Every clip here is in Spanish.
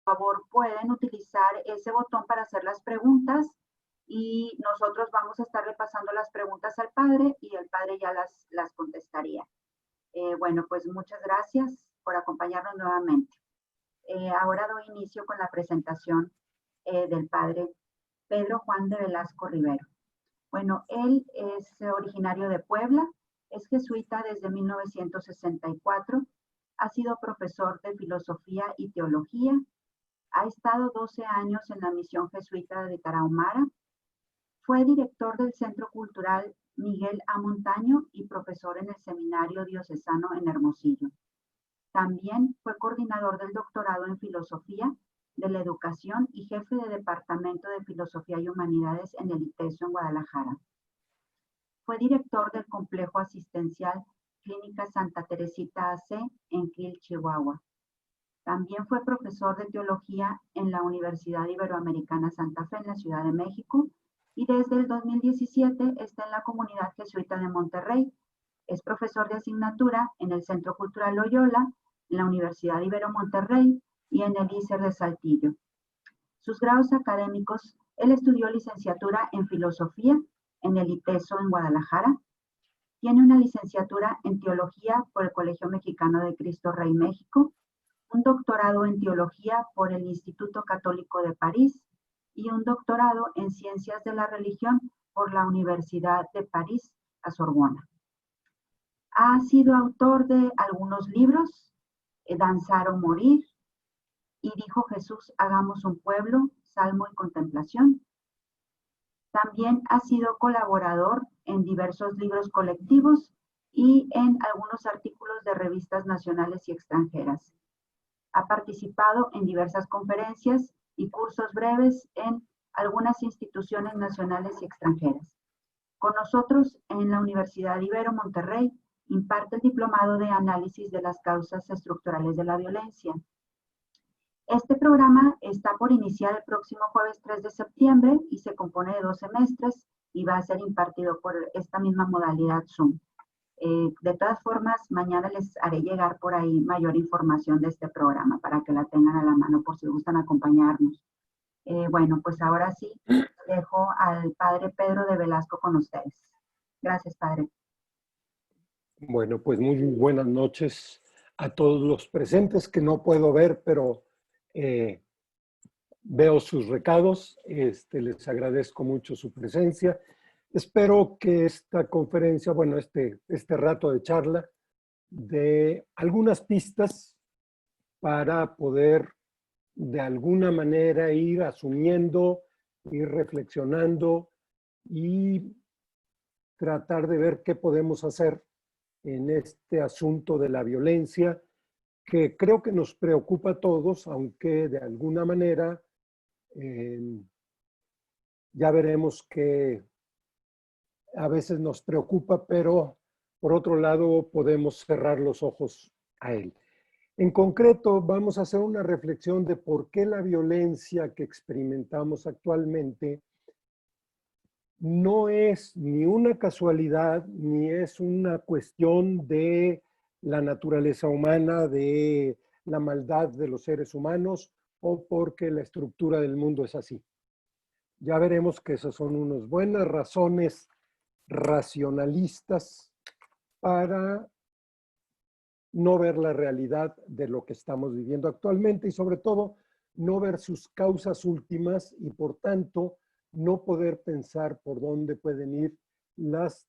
favor pueden utilizar ese botón para hacer las preguntas y nosotros vamos a estarle pasando las preguntas al padre y el padre ya las contestaría. Bueno, pues muchas gracias por acompañarnos nuevamente. Ahora doy inicio con la presentación del padre Pedro Juan de Velasco Rivero. Bueno, él es originario de Puebla, es jesuita desde 1964, ha sido profesor de filosofía y teología, ha estado 12 años en la misión jesuita de Tarahumara, fue director del Centro Cultural Miguel A. Montaño y profesor en el Seminario Diocesano en Hermosillo. También fue coordinador del doctorado en Filosofía de la Educación y jefe de Departamento de Filosofía y Humanidades en el ITESO en Guadalajara. Fue director del Complejo Asistencial Clínica Santa Teresita AC en Krill, Chihuahua. También fue profesor de Teología en la Universidad Iberoamericana Santa Fe en la Ciudad de México y desde el 2017 está en la Comunidad Jesuita de Monterrey. Es profesor de asignatura en el Centro Cultural Loyola, en la Universidad Ibero Monterrey y en el ISER de Saltillo. Sus grados académicos, él estudió licenciatura en Filosofía en el ITESO en Guadalajara. Tiene una licenciatura en Teología por el Colegio Mexicano de Cristo Rey México, un doctorado en Teología por el Instituto Católico de París y un doctorado en Ciencias de la Religión por la Universidad de París, la Sorbona. Ha sido autor de algunos libros, Danzar o Morir, y dijo Jesús, hagamos un pueblo, Salmo y Contemplación. También ha sido colaborador en diversos libros colectivos y en algunos artículos de revistas nacionales y extranjeras. Ha participado en diversas conferencias y cursos breves en algunas instituciones nacionales y extranjeras. Con nosotros en la Universidad Ibero Monterrey imparte el diplomado de análisis de las causas estructurales de la violencia. Este programa está por iniciar el próximo jueves 3 de septiembre y se compone de 2 semestres y va a ser impartido por esta misma modalidad Zoom. De todas formas, mañana les haré llegar por ahí mayor información de este programa para que la tengan a la mano por si gustan acompañarnos. Bueno, pues ahora sí, dejo al padre Pedro de Velasco con ustedes. Gracias, padre. Bueno, pues muy buenas noches a todos los presentes que no puedo ver, pero veo sus recados. Les agradezco mucho su presencia. Espero que esta conferencia, bueno, este rato de charla, dé algunas pistas para poder de alguna manera ir asumiendo, ir reflexionando y tratar de ver qué podemos hacer en este asunto de la violencia, que creo que nos preocupa a todos, aunque de alguna manera ya veremos que a veces nos preocupa, pero por otro lado podemos cerrar los ojos a él. En concreto, vamos a hacer una reflexión de por qué la violencia que experimentamos actualmente no es ni una casualidad, ni es una cuestión de la naturaleza humana, de la maldad de los seres humanos, o porque la estructura del mundo es así. Ya veremos que esas son unas buenas razones racionalistas para no ver la realidad de lo que estamos viviendo actualmente y sobre todo no ver sus causas últimas y por tanto no poder pensar por dónde pueden ir las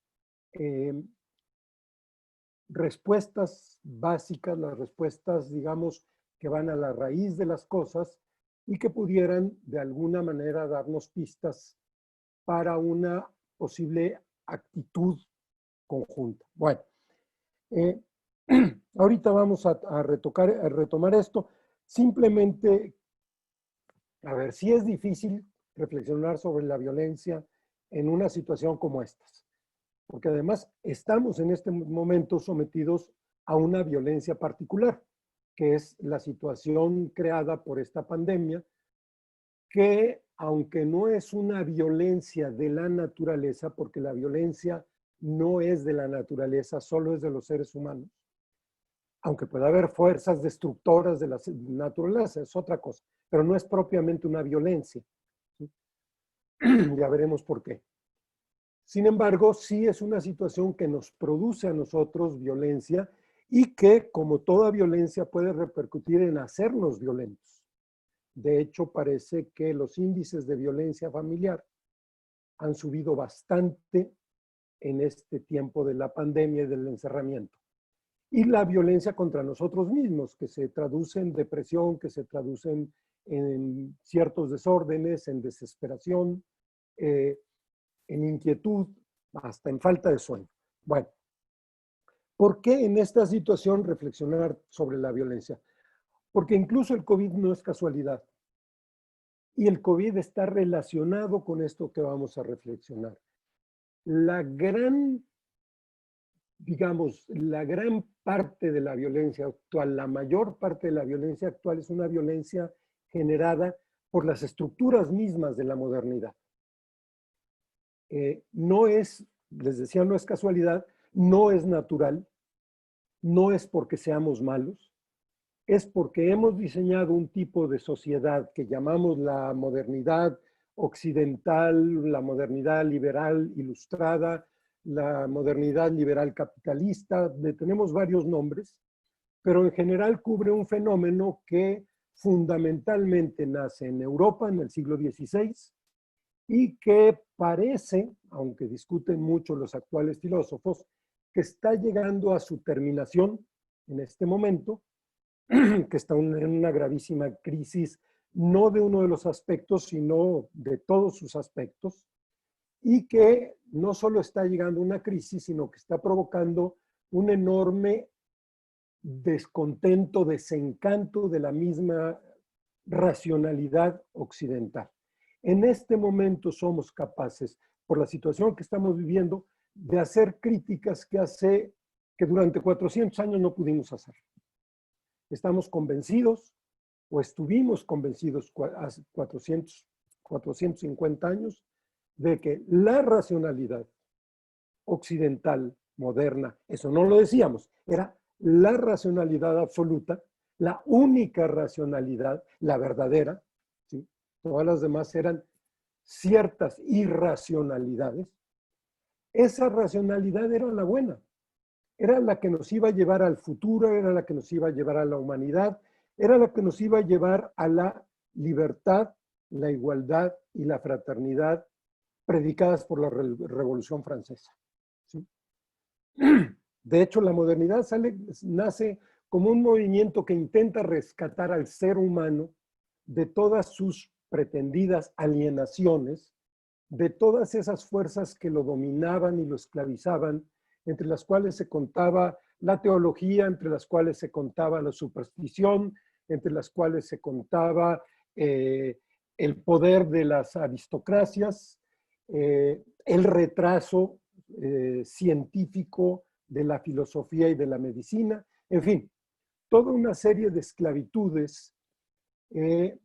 respuestas básicas, las respuestas, digamos, que van a la raíz de las cosas y que pudieran de alguna manera darnos pistas para una posible actitud conjunta. Bueno, ahorita vamos a retomar esto. Simplemente, a ver, si es difícil reflexionar sobre la violencia en una situación como esta, porque además estamos en este momento sometidos a una violencia particular, que es la situación creada por esta pandemia, que aunque no es una violencia de la naturaleza, porque la violencia no es de la naturaleza, solo es de los seres humanos, aunque pueda haber fuerzas destructoras de la naturaleza, es otra cosa, pero no es propiamente una violencia. ¿Sí? Ya veremos por qué. Sin embargo, sí es una situación que nos produce a nosotros violencia y que, como toda violencia, puede repercutir en hacernos violentos. De hecho, parece que los índices de violencia familiar han subido bastante en este tiempo de la pandemia y del encerramiento. Y la violencia contra nosotros mismos, que se traduce en depresión, que se traduce en ciertos desórdenes, en desesperación, en inquietud, hasta en falta de sueño. Bueno, ¿por qué en esta situación reflexionar sobre la violencia? Porque incluso el COVID no es casualidad. Y el COVID está relacionado con esto que vamos a reflexionar. La gran, digamos, la gran parte de la violencia actual, la mayor parte de la violencia actual es una violencia generada por las estructuras mismas de la modernidad. No es, les decía, no es casualidad, no es natural, no es porque seamos malos, es porque hemos diseñado un tipo de sociedad que llamamos la modernidad occidental, la modernidad liberal ilustrada, la modernidad liberal capitalista, tenemos varios nombres, pero en general cubre un fenómeno que fundamentalmente nace en Europa en el siglo XVI y que parece, aunque discuten mucho los actuales filósofos, que está llegando a su terminación en este momento, que está en una gravísima crisis, no de uno de los aspectos, sino de todos sus aspectos, y que no solo está llegando a una crisis, sino que está provocando un enorme descontento, desencanto de la misma racionalidad occidental. En este momento somos capaces, por la situación que estamos viviendo, de hacer críticas que durante 400 años no pudimos hacer. Estamos convencidos, o estuvimos convencidos hace 450 años, de que la racionalidad occidental, moderna, eso no lo decíamos, era la racionalidad absoluta, la única racionalidad, la verdadera, ¿sí? Todas las demás eran ciertas irracionalidades. Esa racionalidad era la buena, era la que nos iba a llevar al futuro, era la que nos iba a llevar a la humanidad, era la que nos iba a llevar a la libertad, la igualdad y la fraternidad predicadas por la Revolución Francesa. ¿Sí? De hecho, la modernidad nace como un movimiento que intenta rescatar al ser humano de todas sus pretendidas alienaciones, de todas esas fuerzas que lo dominaban y lo esclavizaban, entre las cuales se contaba la teología, entre las cuales se contaba la superstición, entre las cuales se contaba el poder de las aristocracias, el retraso científico de la filosofía y de la medicina, en fin, toda una serie de esclavitudes de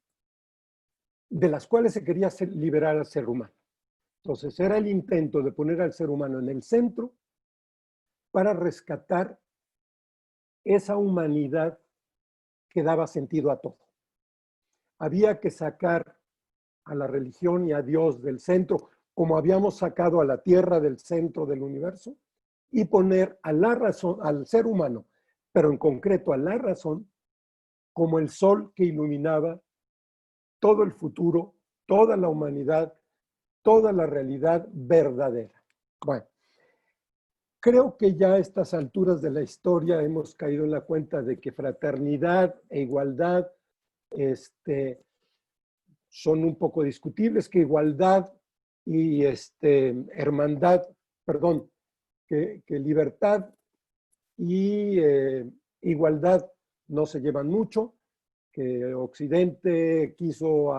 las cuales se quería liberar al ser humano. Entonces era el intento de poner al ser humano en el centro para rescatar esa humanidad que daba sentido a todo. Había que sacar a la religión y a Dios del centro, como habíamos sacado a la tierra del centro del universo, y poner a la razón, al ser humano, pero en concreto a la razón, como el sol que iluminaba todo el futuro, toda la humanidad, toda la realidad verdadera. Bueno, creo que ya a estas alturas de la historia hemos caído en la cuenta de que fraternidad e igualdad son un poco discutibles, que igualdad y hermandad, perdón, que libertad y igualdad no se llevan mucho, que Occidente quiso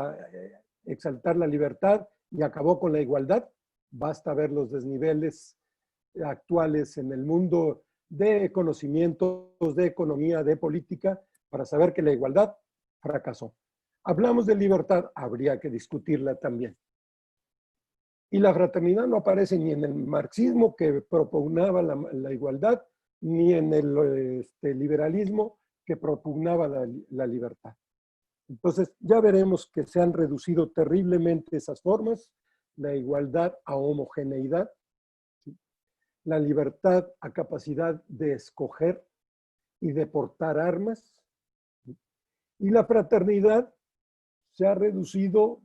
exaltar la libertad y acabó con la igualdad. Basta ver los desniveles actuales en el mundo de conocimientos, de economía, de política, para saber que la igualdad fracasó. Hablamos de libertad, habría que discutirla también. Y la fraternidad no aparece ni en el marxismo, que propugnaba la igualdad, ni en el liberalismo que propugnaba la libertad. Entonces, ya veremos que se han reducido terriblemente esas formas, la igualdad a homogeneidad, ¿sí? La libertad a capacidad de escoger y de portar armas, ¿sí? Y la fraternidad se ha reducido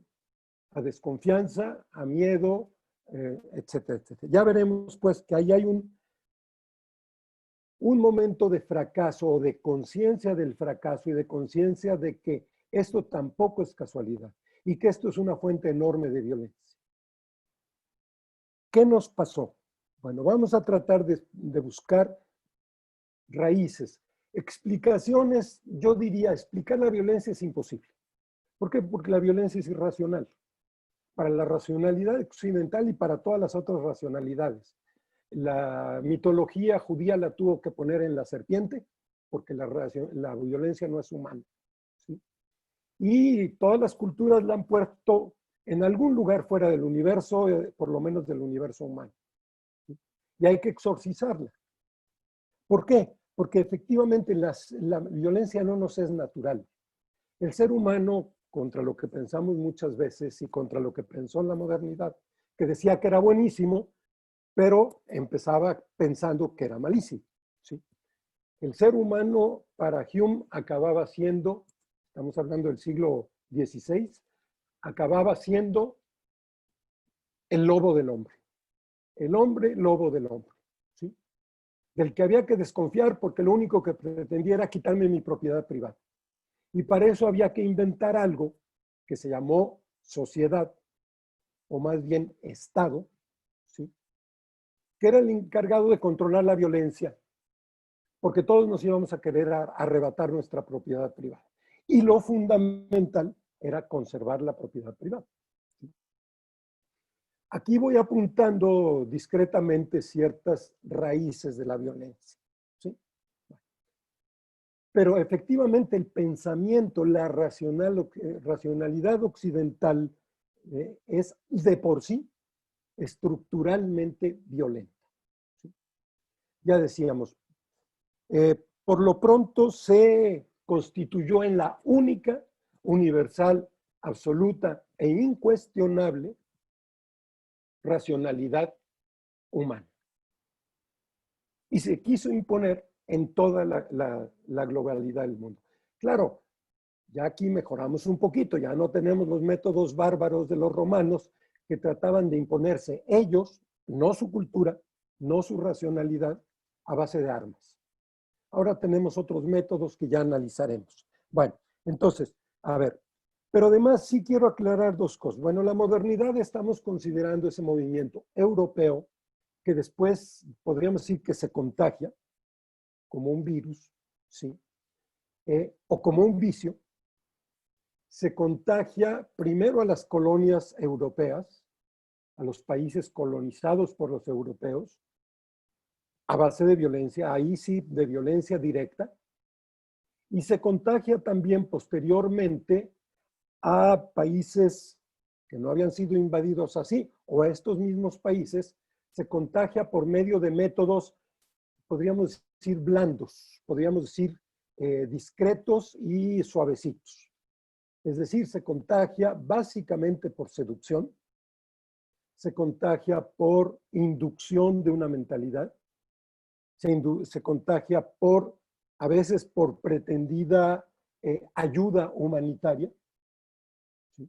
a desconfianza, a miedo, etcétera, etcétera. Ya veremos pues que ahí hay un momento de fracaso o de conciencia del fracaso y de conciencia de que esto tampoco es casualidad y que esto es una fuente enorme de violencia. ¿Qué nos pasó? Bueno, vamos a tratar de buscar raíces, explicaciones. Yo diría, explicar la violencia es imposible. ¿Por qué? Porque la violencia es irracional. Para la racionalidad occidental y para todas las otras racionalidades. La mitología judía la tuvo que poner en la serpiente, porque la violencia no es humana, ¿sí? Y todas las culturas la han puesto en algún lugar fuera del universo, por lo menos del universo humano, ¿sí? Y hay que exorcizarla. ¿Por qué? Porque efectivamente la violencia no nos es natural. El ser humano, contra lo que pensamos muchas veces y contra lo que pensó en la modernidad, que decía que era buenísimo, pero empezaba pensando que era malísimo, ¿sí? El ser humano, para Hume, acababa siendo, estamos hablando del siglo XVI, acababa siendo el lobo del hombre. El hombre lobo del hombre, ¿sí? Del que había que desconfiar porque lo único que pretendía era quitarme mi propiedad privada. Y para eso había que inventar algo que se llamó sociedad, o más bien Estado, ¿sí? Que era el encargado de controlar la violencia, porque todos nos íbamos a querer arrebatar nuestra propiedad privada. Y lo fundamental era conservar la propiedad privada. Aquí voy apuntando discretamente ciertas raíces de la violencia, ¿sí? Pero efectivamente el pensamiento, la racionalidad occidental es de por sí estructuralmente violenta, ¿sí? Ya decíamos, por lo pronto se constituyó en la única, universal, absoluta e incuestionable racionalidad humana. Y se quiso imponer en toda la globalidad del mundo. Claro, ya aquí mejoramos un poquito, ya no tenemos los métodos bárbaros de los romanos que trataban de imponerse ellos, no su cultura, no su racionalidad, a base de armas. Ahora tenemos otros métodos que ya analizaremos. Bueno, entonces, a ver, pero además sí quiero aclarar dos cosas. Bueno, la modernidad estamos considerando ese movimiento europeo que después podríamos decir que se contagia como un virus, ¿sí? O como un vicio. Se contagia primero a las colonias europeas, a los países colonizados por los europeos, a base de violencia, ahí sí, de violencia directa, y se contagia también posteriormente a países que no habían sido invadidos así, o a estos mismos países, se contagia por medio de métodos, podríamos decir, blandos, podríamos decir, discretos y suavecitos. Es decir, se contagia básicamente por seducción, se contagia por inducción de una mentalidad, se contagia por, a veces por pretendida ayuda humanitaria, ¿sí?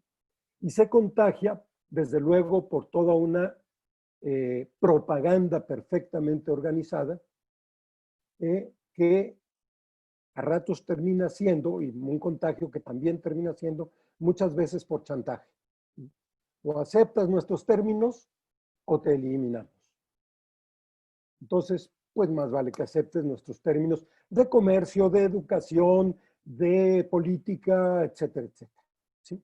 Y se contagia, desde luego, por toda una propaganda perfectamente organizada que a ratos termina siendo, y un contagio que también termina siendo muchas veces por chantaje. O aceptas nuestros términos o te eliminamos. Entonces, pues más vale que aceptes nuestros términos de comercio, de educación, de política, etcétera, etcétera, ¿sí?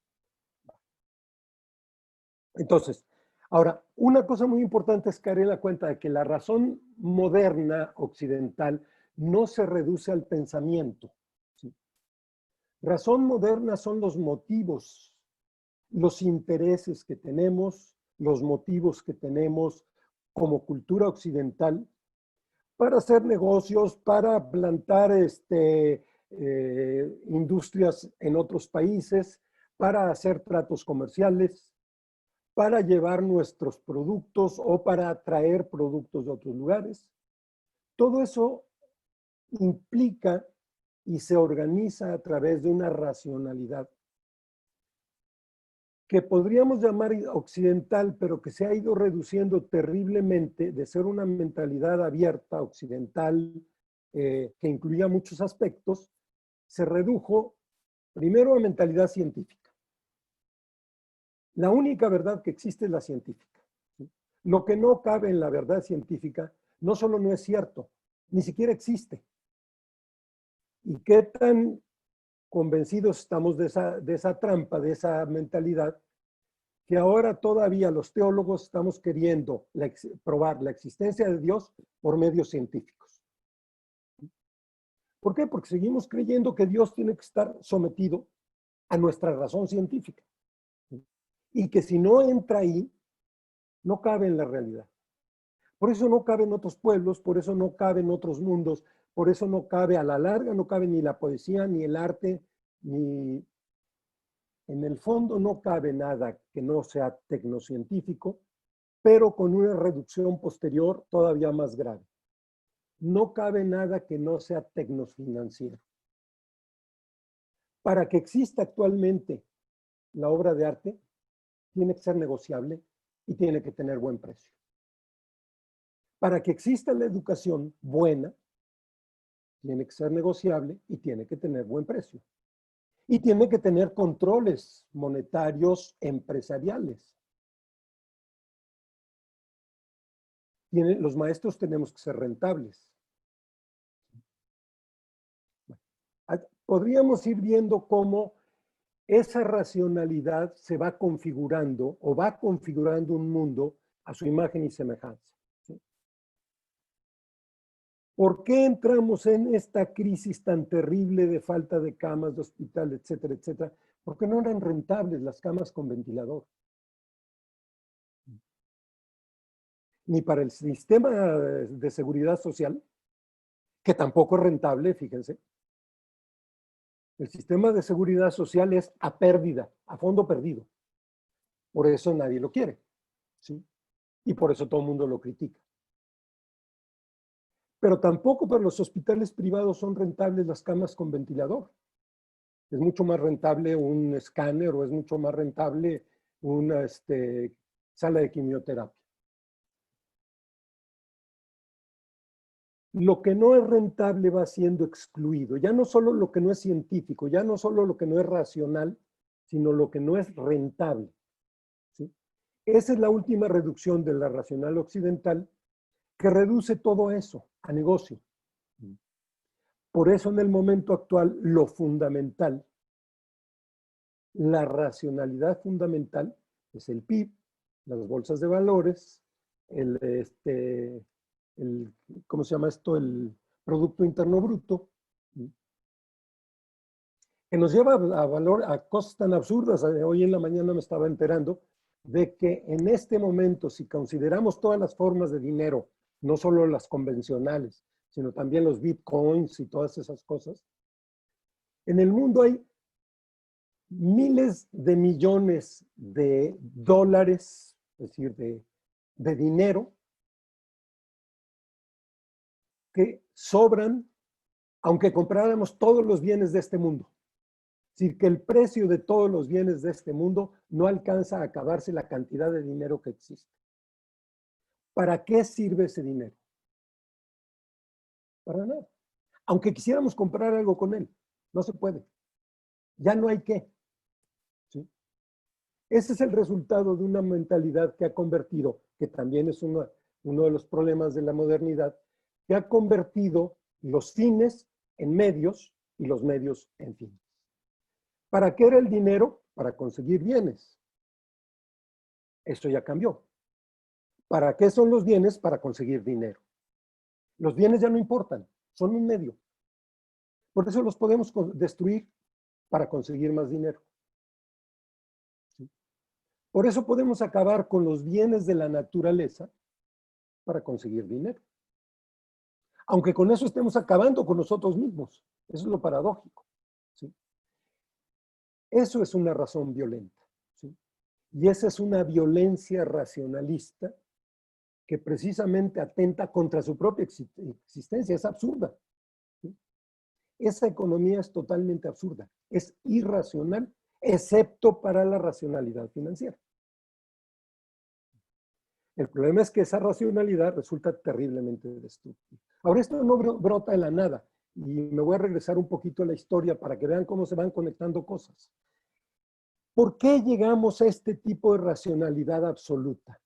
Entonces, ahora, una cosa muy importante es caer en la cuenta de que la razón moderna occidental no se reduce al pensamiento, ¿sí? Razón moderna son los motivos, los intereses que tenemos, los motivos que tenemos como cultura occidental para hacer negocios, para plantar industrias en otros países, para hacer tratos comerciales, para llevar nuestros productos o para traer productos de otros lugares. Todo eso implica y se organiza a través de una racionalidad que podríamos llamar occidental, pero que se ha ido reduciendo terriblemente de ser una mentalidad abierta, occidental, que incluía muchos aspectos, se redujo primero a mentalidad científica. La única verdad que existe es la científica. Lo que no cabe en la verdad científica no solo no es cierto, ni siquiera existe. ¿Y qué tan convencidos estamos de esa trampa, de esa mentalidad, que ahora todavía los teólogos estamos queriendo probar la existencia de Dios por medios científicos? ¿Por qué? Porque seguimos creyendo que Dios tiene que estar sometido a nuestra razón científica. Y que si no entra ahí, no cabe en la realidad. Por eso no cabe en otros pueblos, por eso no cabe en otros mundos, por eso no cabe a la larga, no cabe ni la poesía, ni el arte, ni... En el fondo no cabe nada que no sea tecnocientífico, pero con una reducción posterior todavía más grave. No cabe nada que no sea tecnofinanciero. Para que exista actualmente la obra de arte, tiene que ser negociable y tiene que tener buen precio. Para que exista la educación buena, tiene que ser negociable y tiene que tener buen precio. Y tiene que tener controles monetarios empresariales. Los maestros tenemos que ser rentables. Podríamos ir viendo cómo esa racionalidad se va configurando o va configurando un mundo a su imagen y semejanza. ¿Sí? ¿Por qué entramos en esta crisis tan terrible de falta de camas de hospital, etcétera, etcétera? Porque no eran rentables las camas con ventilador. Ni para el sistema de seguridad social, que tampoco es rentable, fíjense. El sistema de seguridad social es a pérdida, a fondo perdido. Por eso nadie lo quiere, ¿sí? Y por eso todo el mundo lo critica. Pero tampoco para los hospitales privados son rentables las camas con ventilador. Es mucho más rentable un escáner o es mucho más rentable una sala de quimioterapia. Lo que no es rentable va siendo excluido. Ya no solo lo que no es científico, ya no solo lo que no es racional, sino lo que no es rentable. ¿Sí? Esa es la última reducción de la racional occidental, que reduce todo eso a negocio. Por eso en el momento actual lo fundamental, la racionalidad fundamental es el PIB, las bolsas de valores, ¿cómo se llama esto? El Producto Interno Bruto, que nos lleva a cosas tan absurdas. Hoy en la mañana me estaba enterando de que en este momento, si consideramos todas las formas de dinero, no solo las convencionales, sino también los bitcoins y todas esas cosas, en el mundo hay miles de millones de dólares, es decir, de dinero, que sobran, aunque compráramos todos los bienes de este mundo. Es decir, que el precio de todos los bienes de este mundo no alcanza a acabarse la cantidad de dinero que existe. ¿Para qué sirve ese dinero? Para nada. Aunque quisiéramos comprar algo con él, no se puede. Ya no hay qué. ¿Sí? Ese es el resultado de una mentalidad que ha convertido, que también es uno de los problemas de la modernidad, que ha convertido los fines en medios y los medios en fines. ¿Para qué era el dinero? Para conseguir bienes. Esto ya cambió. ¿Para qué son los bienes? Para conseguir dinero. Los bienes ya no importan, son un medio. Por eso los podemos destruir para conseguir más dinero. ¿Sí? Por eso podemos acabar con los bienes de la naturaleza para conseguir dinero. Aunque con eso estemos acabando con nosotros mismos. Eso es lo paradójico, ¿sí? Eso es una razón violenta, ¿sí? Y esa es una violencia racionalista que precisamente atenta contra su propia existencia. Es absurda, ¿sí? Esa economía es totalmente absurda. Es irracional, excepto para la racionalidad financiera. El problema es que esa racionalidad resulta terriblemente destructiva. Ahora, esto no brota de la nada, y me voy a regresar un poquito a la historia para que vean cómo se van conectando cosas. ¿Por qué llegamos a este tipo de racionalidad absoluta?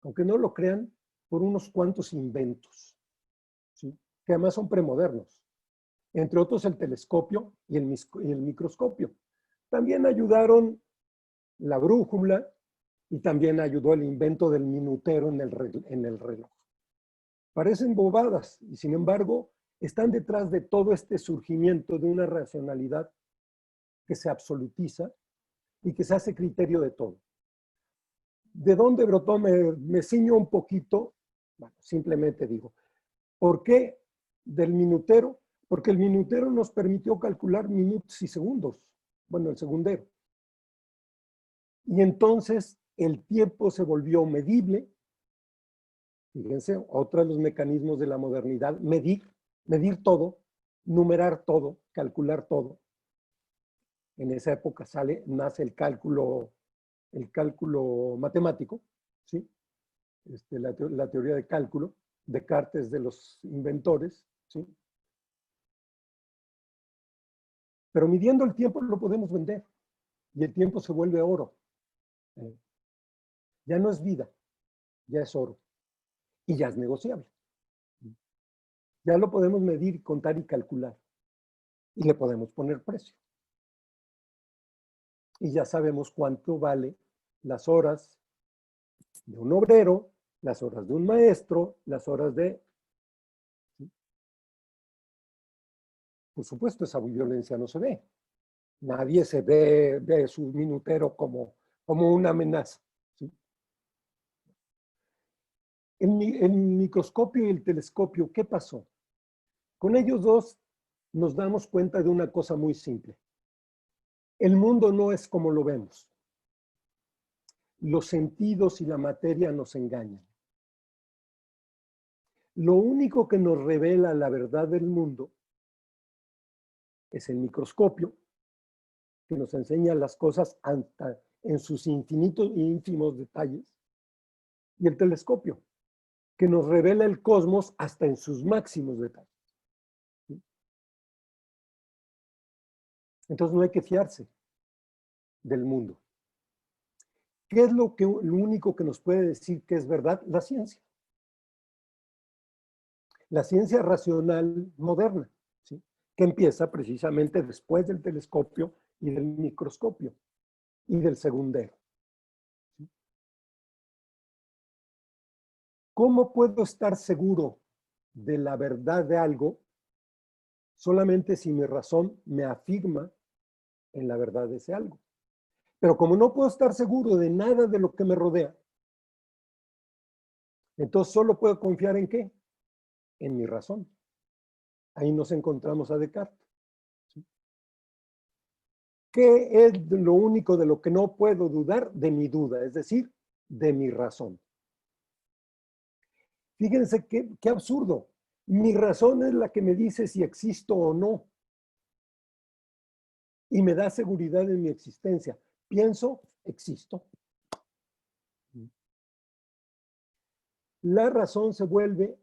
Aunque no lo crean, por unos cuantos inventos, ¿sí? Que además son premodernos. Entre otros el telescopio y el microscopio. También ayudaron la brújula y también ayudó el invento del minutero en el reloj. Parecen bobadas y sin embargo están detrás de todo este surgimiento de una racionalidad que se absolutiza y que se hace criterio de todo. ¿De dónde brotó? Me ciño un poquito, bueno, simplemente digo, ¿por qué del minutero? Porque el minutero nos permitió calcular minutos y segundos, bueno, el segundero. Y entonces el tiempo se volvió medible. Fíjense, otro de los mecanismos de la modernidad, medir todo, numerar todo, calcular todo. En esa época nace el cálculo matemático, ¿sí? La teoría de cálculo, Descartes de los inventores, ¿sí? Pero midiendo el tiempo lo podemos vender y el tiempo se vuelve oro. Ya no es vida, ya es oro y ya es negociable. Ya lo podemos medir, contar y calcular y le podemos poner precio. Y ya sabemos cuánto vale las horas de un obrero, las horas de un maestro, las horas de... ¿sí? Por supuesto, esa violencia no se ve. Nadie se ve su minutero como una amenaza, ¿sí? El microscopio y el telescopio, ¿qué pasó? Con ellos dos nos damos cuenta de una cosa muy simple. El mundo no es como lo vemos. Los sentidos y la materia nos engañan. Lo único que nos revela la verdad del mundo es el microscopio, que nos enseña las cosas hasta en sus infinitos e ínfimos detalles, y el telescopio, que nos revela el cosmos hasta en sus máximos detalles. ¿Sí? Entonces no hay que fiarse del mundo. ¿Qué es lo único que nos puede decir que es verdad? La ciencia. La ciencia racional moderna, ¿sí? Que empieza precisamente después del telescopio y del microscopio y del segundero. ¿Sí? ¿Cómo puedo estar seguro de la verdad de algo solamente si mi razón me afirma en la verdad de ese algo? Pero como no puedo estar seguro de nada de lo que me rodea, entonces solo puedo confiar ¿en qué? En mi razón. Ahí nos encontramos a Descartes. ¿Sí? ¿Qué es lo único de lo que no puedo dudar? De mi duda, es decir, de mi razón. Fíjense qué absurdo. Mi razón es la que me dice si existo o no. Y me da seguridad en mi existencia. Pienso, existo. La razón se vuelve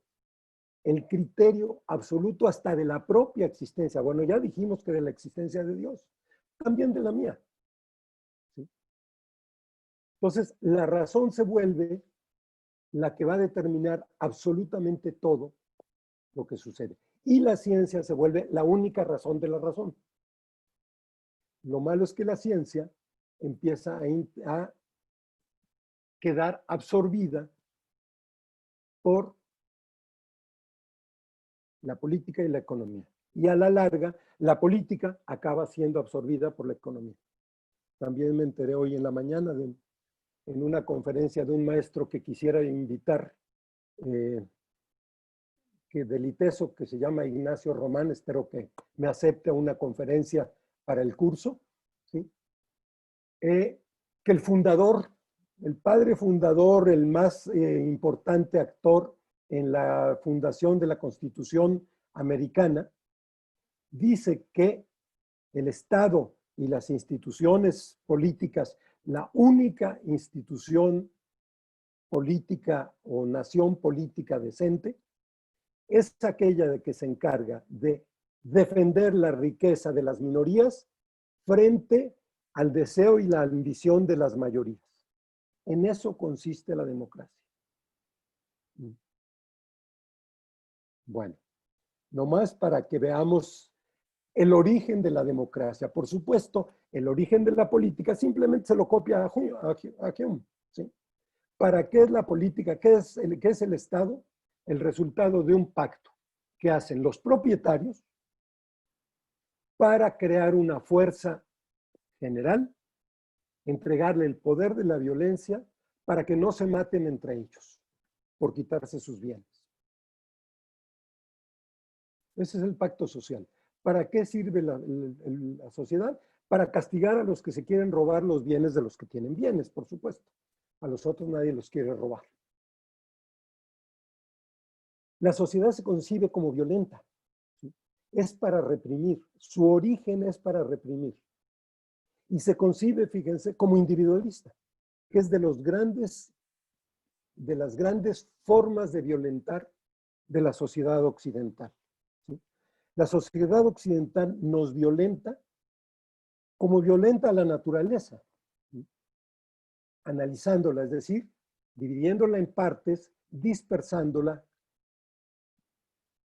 el criterio absoluto hasta de la propia existencia. Bueno, ya dijimos que de la existencia de Dios, también de la mía. ¿Sí? Entonces, la razón se vuelve la que va a determinar absolutamente todo lo que sucede. Y la ciencia se vuelve la única razón de la razón. Lo malo es que la ciencia empieza a quedar absorbida por la política y la economía. Y a la larga, la política acaba siendo absorbida por la economía. También me enteré hoy en la mañana en una conferencia de un maestro que quisiera invitar del ITESO, que se llama Ignacio Román, espero que me acepte a una conferencia para el curso, ¿sí? Que el fundador, el padre fundador, el más importante actor en la fundación de la Constitución americana, dice que el Estado y las instituciones políticas, la única institución política o nación política decente, es aquella de que se encarga de defender la riqueza de las minorías frente al deseo y la ambición de las mayorías. En eso consiste la democracia. Bueno, nomás para que veamos el origen de la democracia. Por supuesto, el origen de la política simplemente se lo copia a Hume, ¿sí? ¿Para qué es la política? ¿Qué es el Estado? El resultado de un pacto que hacen los propietarios para crear una fuerza general, entregarle el poder de la violencia para que no se maten entre ellos por quitarse sus bienes. Ese es el pacto social. ¿Para qué sirve la sociedad? Para castigar a los que se quieren robar los bienes de los que tienen bienes, por supuesto. A los otros nadie los quiere robar. La sociedad se concibe como violenta, ¿sí? Es para reprimir. Su origen es para reprimir. Y se concibe, fíjense, como individualista, que es de las grandes formas de violentar de la sociedad occidental, ¿sí? La sociedad occidental nos violenta como violenta a la naturaleza, ¿sí? Analizándola, es decir, dividiéndola en partes, dispersándola,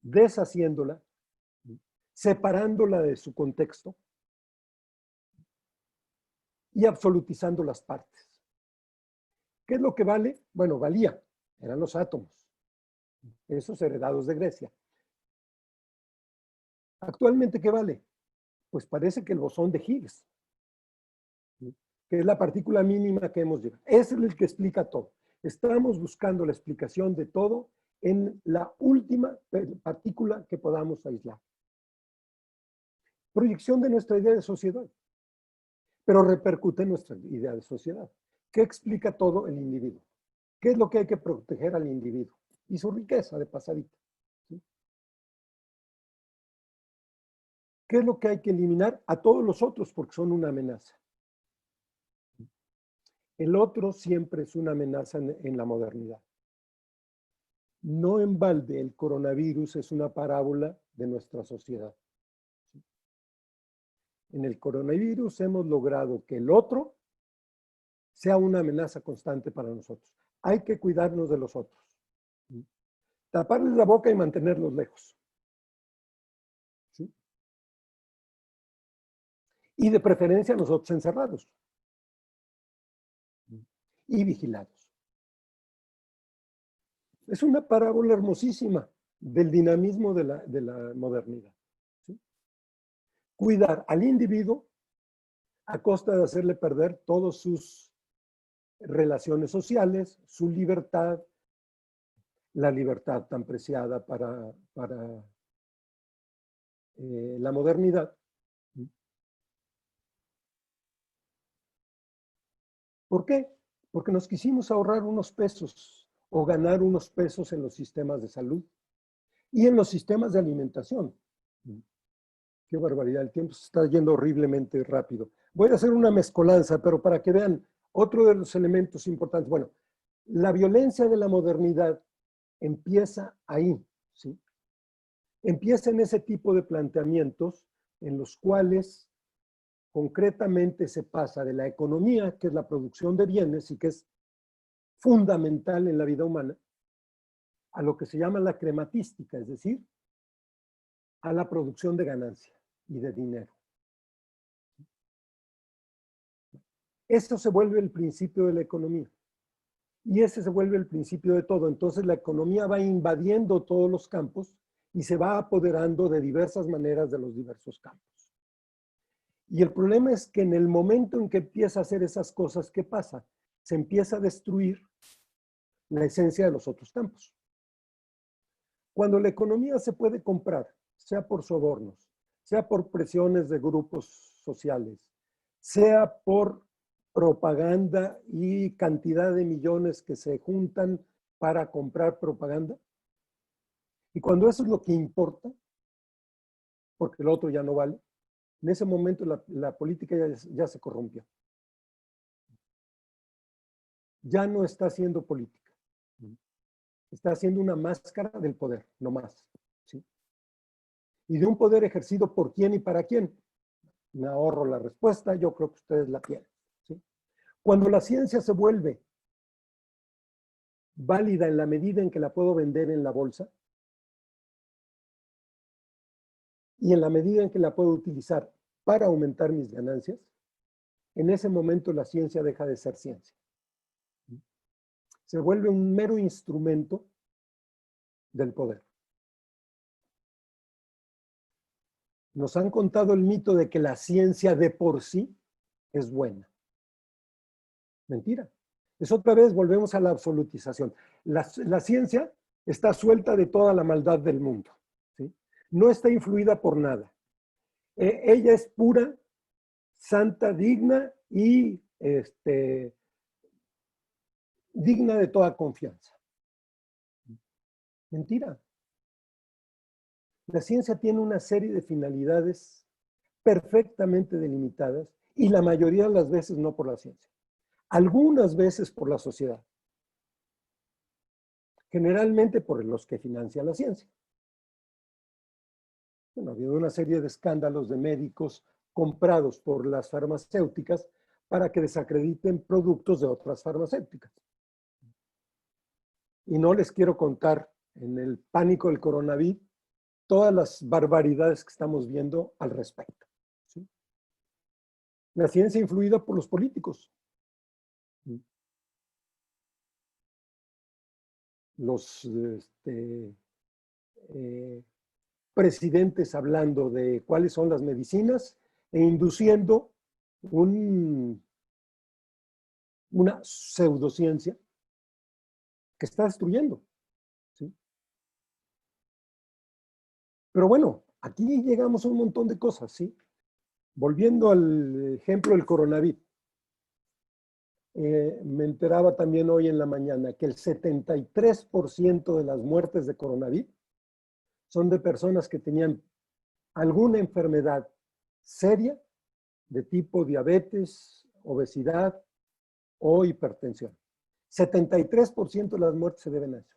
deshaciéndola, separándola de su contexto y absolutizando las partes. ¿Qué es lo que vale? Bueno, valía, eran los átomos, esos heredados de Grecia. Actualmente, ¿qué vale? Pues parece que el bosón de Higgs, que es la partícula mínima que hemos llegado. Ese es el que explica todo. Estamos buscando la explicación de todo en la última partícula que podamos aislar. Proyección de nuestra idea de sociedad, pero repercute en nuestra idea de sociedad. ¿Qué explica todo el individuo? ¿Qué es lo que hay que proteger al individuo? Y su riqueza de pasadita, ¿sí? ¿Qué es lo que hay que eliminar? A todos los otros porque son una amenaza. El otro siempre es una amenaza en la modernidad. No en balde el coronavirus es una parábola de nuestra sociedad. En el coronavirus hemos logrado que el otro sea una amenaza constante para nosotros. Hay que cuidarnos de los otros. Taparles la boca y mantenerlos lejos. ¿Sí? Y de preferencia nosotros encerrados. Y vigilados. Es una parábola hermosísima del dinamismo de la modernidad, ¿sí? Cuidar al individuo a costa de hacerle perder todas sus relaciones sociales, su libertad, la libertad tan preciada para la modernidad. ¿Por qué? Porque nos quisimos ahorrar unos pesos o ganar unos pesos en los sistemas de salud y en los sistemas de alimentación. Qué barbaridad, el tiempo se está yendo horriblemente rápido. Voy a hacer una mezcolanza, pero para que vean otro de los elementos importantes. Bueno, la violencia de la modernidad empieza ahí, ¿sí? Empieza en ese tipo de planteamientos en los cuales concretamente se pasa de la economía, que es la producción de bienes y que es fundamental en la vida humana, a lo que se llama la crematística, es decir, a la producción de ganancia y de dinero. Esto se vuelve el principio de la economía. Y ese se vuelve el principio de todo. Entonces la economía va invadiendo todos los campos y se va apoderando de diversas maneras de los diversos campos. Y el problema es que en el momento en que empieza a hacer esas cosas, ¿qué pasa? Se empieza a destruir la esencia de los otros campos. Cuando la economía se puede comprar, sea por sobornos, sea por presiones de grupos sociales, sea por propaganda y cantidad de millones que se juntan para comprar propaganda, y cuando eso es lo que importa, porque el otro ya no vale, en ese momento la política ya se corrompió. Ya no está haciendo política. Está haciendo una máscara del poder, no más. ¿Sí? Y de un poder ejercido por quién y para quién. Me ahorro la respuesta, yo creo que ustedes la tienen. ¿Sí? Cuando la ciencia se vuelve válida en la medida en que la puedo vender en la bolsa y en la medida en que la puedo utilizar para aumentar mis ganancias, en ese momento la ciencia deja de ser ciencia. Se vuelve un mero instrumento del poder. Nos han contado el mito de que la ciencia de por sí es buena. Mentira. Es otra vez, volvemos a la absolutización. La ciencia está suelta de toda la maldad del mundo. ¿Sí? No está influida por nada. Ella es pura, santa, digna y digna de toda confianza. Mentira. La ciencia tiene una serie de finalidades perfectamente delimitadas y la mayoría de las veces no por la ciencia. Algunas veces por la sociedad. Generalmente por los que financian la ciencia. Bueno, ha habido una serie de escándalos de médicos comprados por las farmacéuticas para que desacrediten productos de otras farmacéuticas. Y no les quiero contar en el pánico del coronavirus todas las barbaridades que estamos viendo al respecto. ¿Sí? La ciencia influida por los políticos. Los presidentes hablando de cuáles son las medicinas e induciendo una pseudociencia que está destruyendo. ¿Sí? Pero bueno, aquí llegamos a un montón de cosas, ¿sí? Volviendo al ejemplo del coronavirus. Me enteraba también hoy en la mañana que el 73% de las muertes de coronavirus son de personas que tenían alguna enfermedad seria de tipo diabetes, obesidad o hipertensión. 73% de las muertes se deben a eso.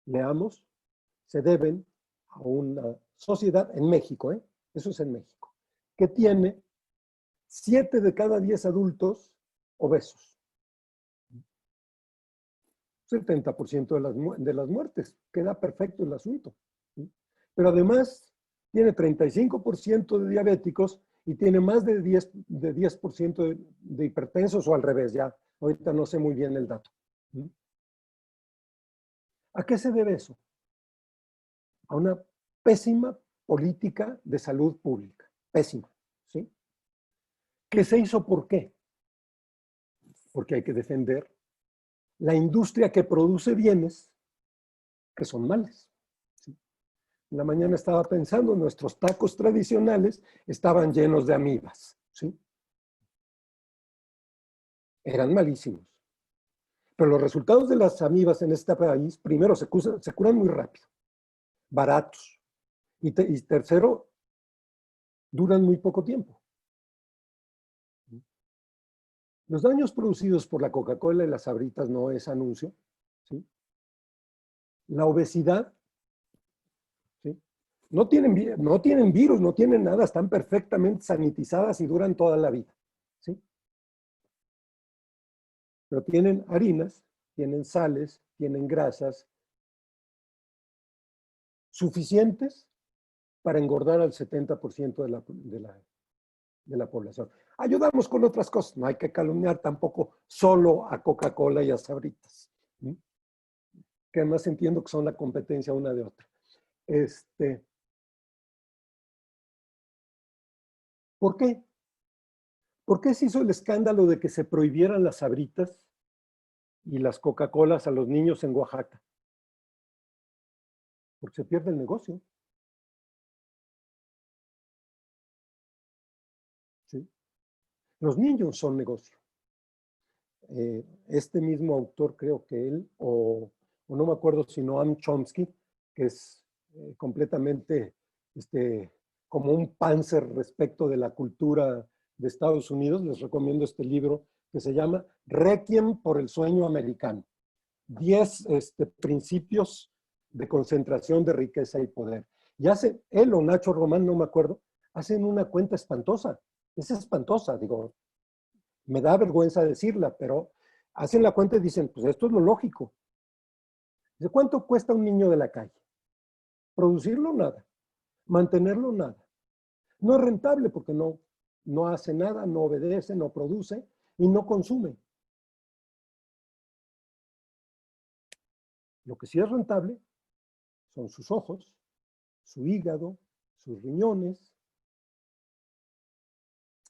Leamos, se deben a una sociedad en México, eso es en México, que tiene 7 de cada 10 adultos obesos. 70% de las muertes. Queda perfecto el asunto. ¿Sí? Pero además tiene 35% de diabéticos y tiene más de 10% de hipertensos o al revés. Ya, ahorita no sé muy bien el dato. ¿Sí? ¿A qué se debe eso? A una pésima política de salud pública. Pésima. ¿Sí? ¿Qué se hizo? ¿Por qué? Porque hay que defender la industria que produce bienes que son males. ¿Sí? En la mañana estaba pensando, nuestros tacos tradicionales estaban llenos de amibas. ¿Sí? Eran malísimos. Pero los resultados de las amibas en este país, primero, se curan muy rápido, baratos. Y tercero, duran muy poco tiempo. Los daños producidos por la Coca-Cola y las Sabritas no es anuncio. ¿Sí? La obesidad, ¿sí? No tienen virus, no tienen nada, están perfectamente sanitizadas y duran toda la vida. ¿Sí? Pero tienen harinas, tienen sales, tienen grasas suficientes para engordar al 70% de la población. Ayudamos con otras cosas, no hay que calumniar tampoco solo a Coca-Cola y a Sabritas, ¿sí? Que además entiendo que son la competencia una de otra. ¿Por qué? ¿Por qué se hizo el escándalo de que se prohibieran las Sabritas y las Coca-Colas a los niños en Oaxaca? porque se pierde el negocio. ¿Sí? Los niños son negocio. Este mismo autor, creo que él, o no me acuerdo si Noam Chomsky, que es completamente como un panzer respecto de la cultura de Estados Unidos, les recomiendo este libro que se llama Requiem por el sueño americano. 10 principios de concentración de riqueza y poder. Y hace, él o Nacho Román, no me acuerdo, hacen una cuenta espantosa. Es espantosa, digo, me da vergüenza decirla, pero hacen la cuenta y dicen, pues esto es lo lógico. ¿De cuánto cuesta un niño de la calle? Producirlo, nada. Mantenerlo, nada. No es rentable porque no hace nada, no obedece, no produce y no consume. Lo que sí es rentable son sus ojos, su hígado, sus riñones.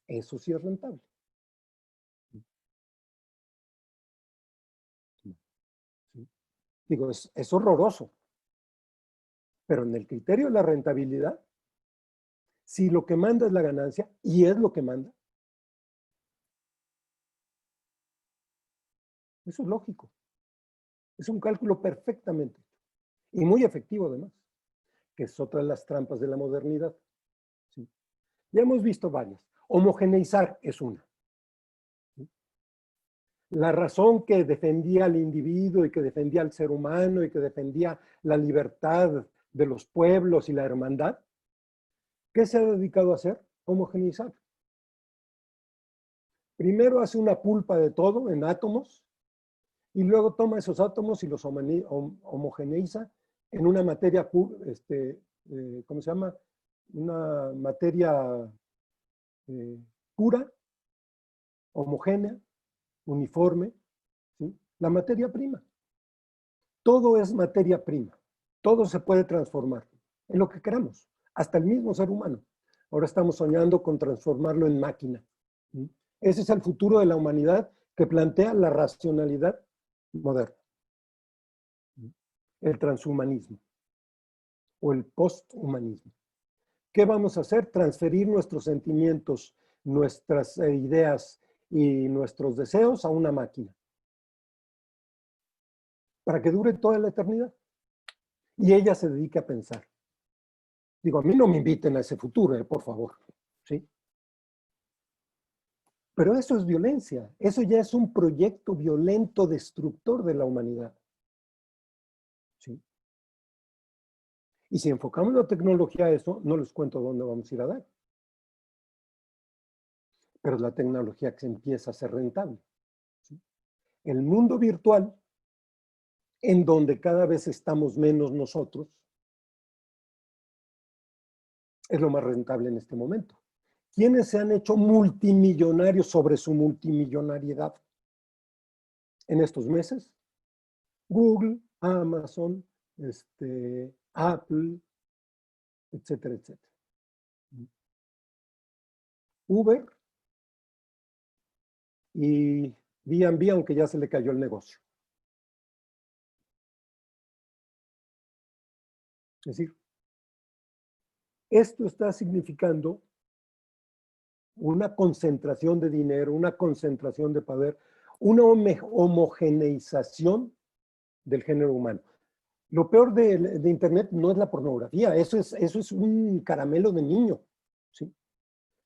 Eso sí es rentable. ¿Sí? Digo, es horroroso. Pero en el criterio de la rentabilidad, si lo que manda es la ganancia, y es lo que manda, eso es lógico. Es un cálculo perfectamente y muy efectivo además, que es otra de las trampas de la modernidad. ¿Sí? Ya hemos visto varias. Homogeneizar es una. ¿Sí? La razón que defendía al individuo y que defendía al ser humano y que defendía la libertad de los pueblos y la hermandad, ¿qué se ha dedicado a hacer? Homogeneizar. Primero hace una pulpa de todo en átomos y luego toma esos átomos y los homogeneiza en una materia, ¿cómo se llama? Una materia pura, homogénea, uniforme, ¿sí? La materia prima. Todo es materia prima. Todo se puede transformar en lo que queramos, hasta el mismo ser humano. Ahora estamos soñando con transformarlo en máquina. ¿Sí? Ese es el futuro de la humanidad que plantea la racionalidad moderna. El transhumanismo o el posthumanismo. ¿Qué vamos a hacer? Transferir nuestros sentimientos, nuestras ideas y nuestros deseos a una máquina para que dure toda la eternidad. Y ella se dedica a pensar. Digo, a mí no me inviten a ese futuro, por favor. ¿Sí? Pero eso es violencia. Eso ya es un proyecto violento, destructor de la humanidad. ¿Sí? Y si enfocamos la tecnología a eso, no les cuento dónde vamos a ir a dar. Pero es la tecnología que empieza a ser rentable. ¿Sí? El mundo virtual, en donde cada vez estamos menos nosotros, es lo más rentable en este momento. ¿Quiénes se han hecho multimillonarios sobre su multimillonariedad en estos meses? Google, Amazon, Apple, etcétera, etcétera. Uber y B&B, aunque ya se le cayó el negocio. Es decir, esto está significando una concentración de dinero, una concentración de poder, una homogeneización del género humano. Lo peor de Internet no es la pornografía, eso es un caramelo de niño. ¿Sí?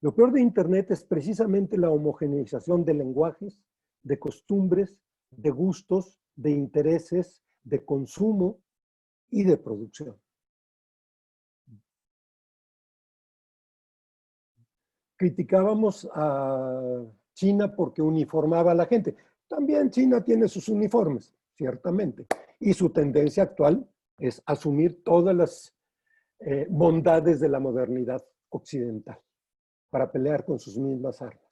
Lo peor de Internet es precisamente la homogeneización de lenguajes, de costumbres, de gustos, de intereses, de consumo y de producción. Criticábamos a China porque uniformaba a la gente. También China tiene sus uniformes, ciertamente. Y su tendencia actual es asumir todas las bondades de la modernidad occidental para pelear con sus mismas armas.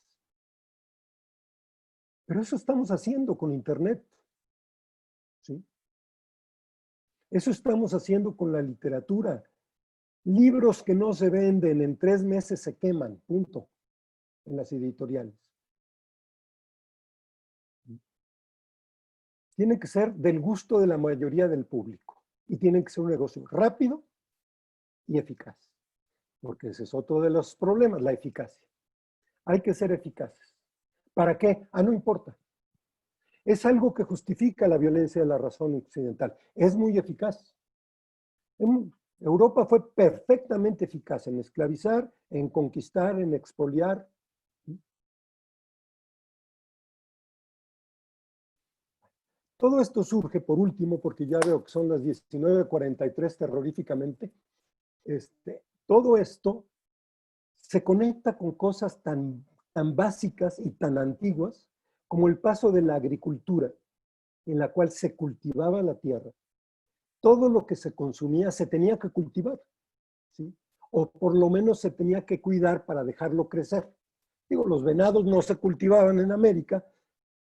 Pero eso estamos haciendo con Internet. ¿Sí? Eso estamos haciendo con la literatura. Libros que no se venden en 3 meses se queman, punto, en las editoriales. Tiene que ser del gusto de la mayoría del público. Y tienen que ser un negocio rápido y eficaz. Porque ese es otro de los problemas, la eficacia. Hay que ser eficaces. ¿Para qué? No importa. Es algo que justifica la violencia de la razón occidental. Es muy eficaz. Europa fue perfectamente eficaz en esclavizar, en conquistar, en expoliar. Todo esto surge, por último, porque ya veo que son las 19:43 terroríficamente. Todo esto se conecta con cosas tan básicas y tan antiguas como el paso de la agricultura, en la cual se cultivaba la tierra. Todo lo que se consumía se tenía que cultivar, ¿sí? O por lo menos se tenía que cuidar para dejarlo crecer. Digo, los venados no se cultivaban en América,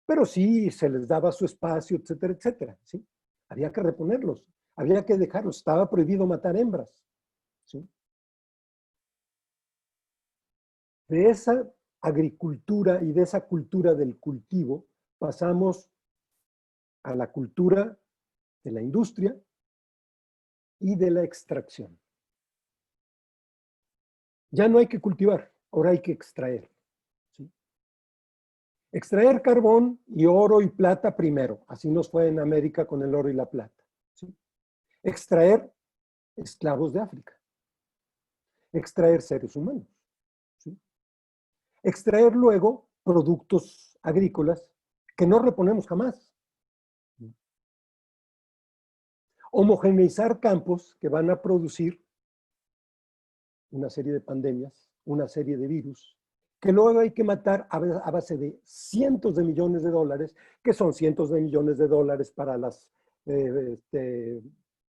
pero sí se les daba su espacio, etcétera, etcétera, ¿sí? Había que reponerlos, había que dejarlos, estaba prohibido matar hembras, ¿sí? De esa agricultura y de esa cultura del cultivo pasamos a la cultura de la industria y de la extracción. Ya no hay que cultivar, ahora hay que extraer, ¿sí? Extraer carbón y oro y plata primero, así nos fue en América con el oro y la plata, ¿sí? Extraer esclavos de África, extraer seres humanos, ¿sí? Extraer luego productos agrícolas que no reponemos jamás. Homogeneizar campos que van a producir una serie de pandemias, una serie de virus, que luego hay que matar a base de cientos de millones de dólares, que son cientos de millones de dólares para las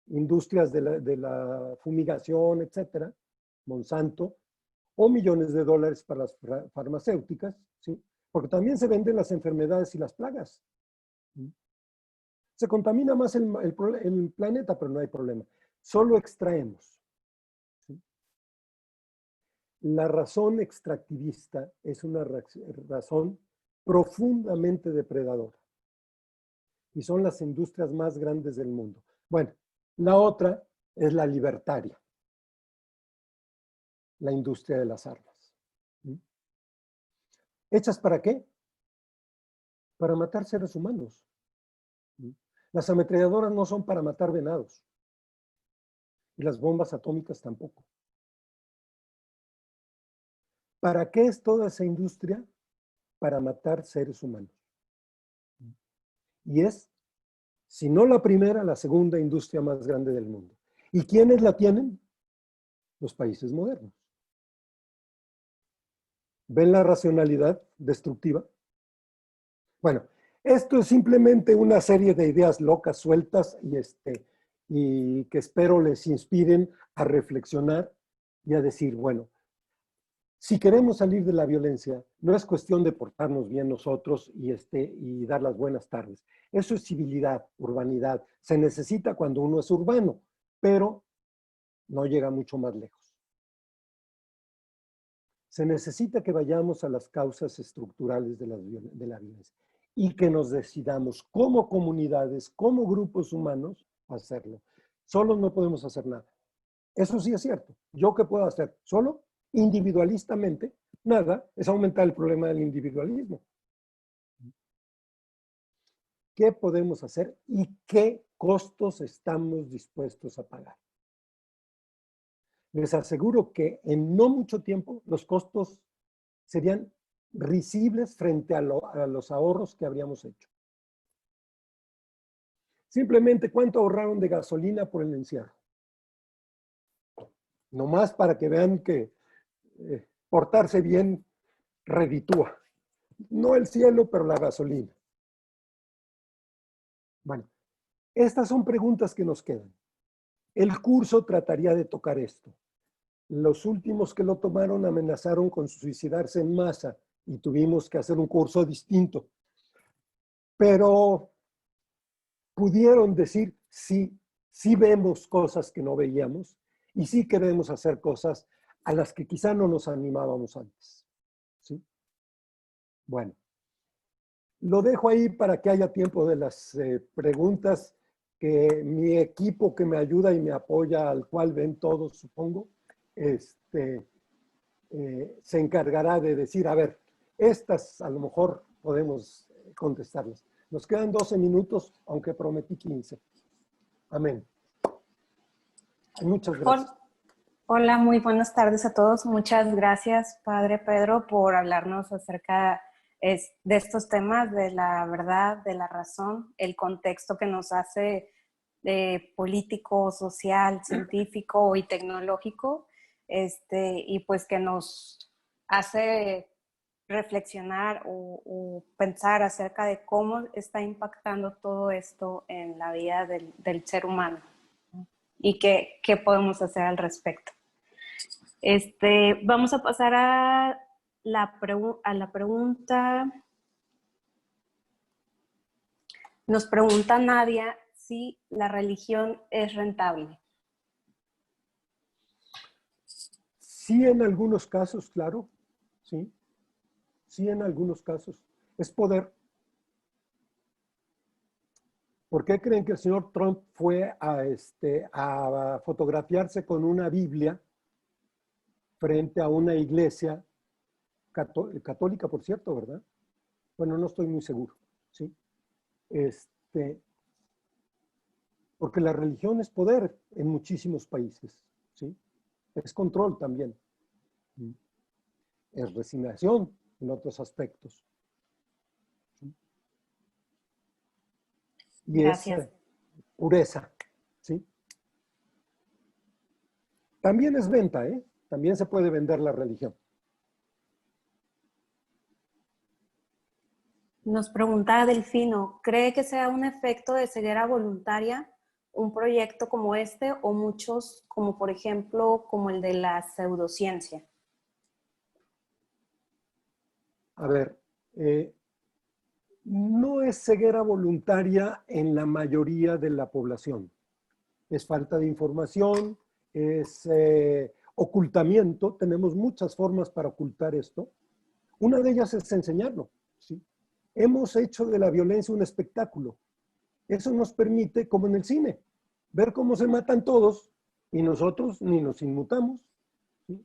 industrias de la fumigación, etcétera, Monsanto, o millones de dólares para las farmacéuticas, ¿sí? Porque también se venden las enfermedades y las plagas. Se contamina más el planeta, pero no hay problema. Solo extraemos. ¿Sí? La razón extractivista es una razón profundamente depredadora. Y son las industrias más grandes del mundo. Bueno, la otra es la libertaria. La industria de las armas. ¿Hechas para qué? Para matar seres humanos. Las ametralladoras no son para matar venados. Y las bombas atómicas tampoco. ¿Para qué es toda esa industria? Para matar seres humanos. Y es, si no la primera, la segunda industria más grande del mundo. ¿Y quiénes la tienen? Los países modernos. ¿Ven la racionalidad destructiva? Bueno, esto es simplemente una serie de ideas locas sueltas y que espero les inspiren a reflexionar y a decir, bueno, si queremos salir de la violencia, no es cuestión de portarnos bien nosotros y dar las buenas tardes. Eso es civilidad, urbanidad. Se necesita cuando uno es urbano, pero no llega mucho más lejos. Se necesita que vayamos a las causas estructurales de la violencia y que nos decidamos como comunidades, como grupos humanos, hacerlo. Solos no podemos hacer nada. Eso sí es cierto. ¿Yo qué puedo hacer? Solo, individualistamente, nada, es aumentar el problema del individualismo. ¿Qué podemos hacer y qué costos estamos dispuestos a pagar? Les aseguro que en no mucho tiempo los costos serían risibles frente a los ahorros que habríamos hecho. Simplemente, ¿cuánto ahorraron de gasolina por el encierro? Nomás para que vean que portarse bien reditúa. No el cielo, pero la gasolina. Bueno, estas son preguntas que nos quedan. El curso trataría de tocar esto. Los últimos que lo tomaron amenazaron con suicidarse en masa y tuvimos que hacer un curso distinto. Pero pudieron decir, sí, sí vemos cosas que no veíamos y sí queremos hacer cosas a las que quizá no nos animábamos antes. ¿Sí? Bueno, lo dejo ahí para que haya tiempo de las preguntas que mi equipo que me ayuda y me apoya, al cual ven todos, supongo, se encargará de decir, a ver, estas a lo mejor podemos contestarlas. Nos quedan 12 minutos, aunque prometí 15. Amén. Muchas gracias. Hola, muy buenas tardes a todos. Muchas gracias, Padre Pedro, por hablarnos acerca de estos temas, de la verdad, de la razón, el contexto que nos hace político, social, científico y tecnológico, y pues que nos hace reflexionar o pensar acerca de cómo está impactando todo esto en la vida del ser humano y qué podemos hacer al respecto. Vamos a pasar a la pregunta. Nos pregunta Nadia si la religión es rentable. Sí, en algunos casos, claro. Sí. Sí, en algunos casos. Es poder. ¿Por qué creen que el señor Trump fue a fotografiarse con una Biblia frente a una iglesia católica, por cierto, ¿verdad? Bueno, no estoy muy seguro, ¿sí? Porque la religión es poder en muchísimos países, ¿sí? Es control también. Es resignación en otros aspectos. ¿Sí? Y Gracias. es pureza, ¿sí? También es venta, ¿eh? También se puede vender la religión. Nos pregunta Delfino, ¿cree que sea un efecto de ceguera voluntaria un proyecto como este o muchos, como por ejemplo, como el de la pseudociencia? A ver, no es ceguera voluntaria en la mayoría de la población. Es falta de información, es ocultamiento. Tenemos muchas formas para ocultar esto. Una de ellas es enseñarlo, ¿sí? Hemos hecho de la violencia un espectáculo. Eso nos permite, como en el cine, ver cómo se matan todos y nosotros ni nos inmutamos, ¿sí?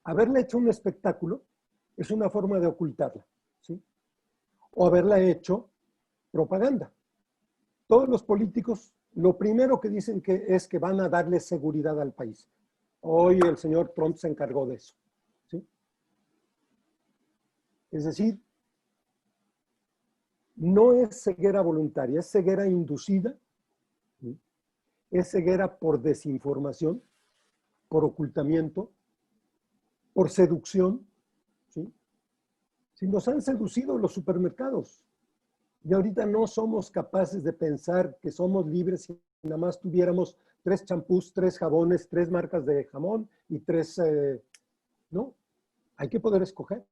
Haberle hecho un espectáculo es una forma de ocultarla, ¿sí? O haberla hecho propaganda. Todos los políticos, lo primero que dicen es que van a darle seguridad al país. Hoy el señor Trump se encargó de eso, ¿sí? Es decir, no es ceguera voluntaria, es ceguera inducida, ¿sí? Es ceguera por desinformación, por ocultamiento, por seducción, ¿sí? Si nos han seducido los supermercados, y ahorita no somos capaces de pensar que somos libres si nada más tuviéramos 3 champús, 3 jabones, 3 marcas de jamón y 3, no, hay que poder escoger.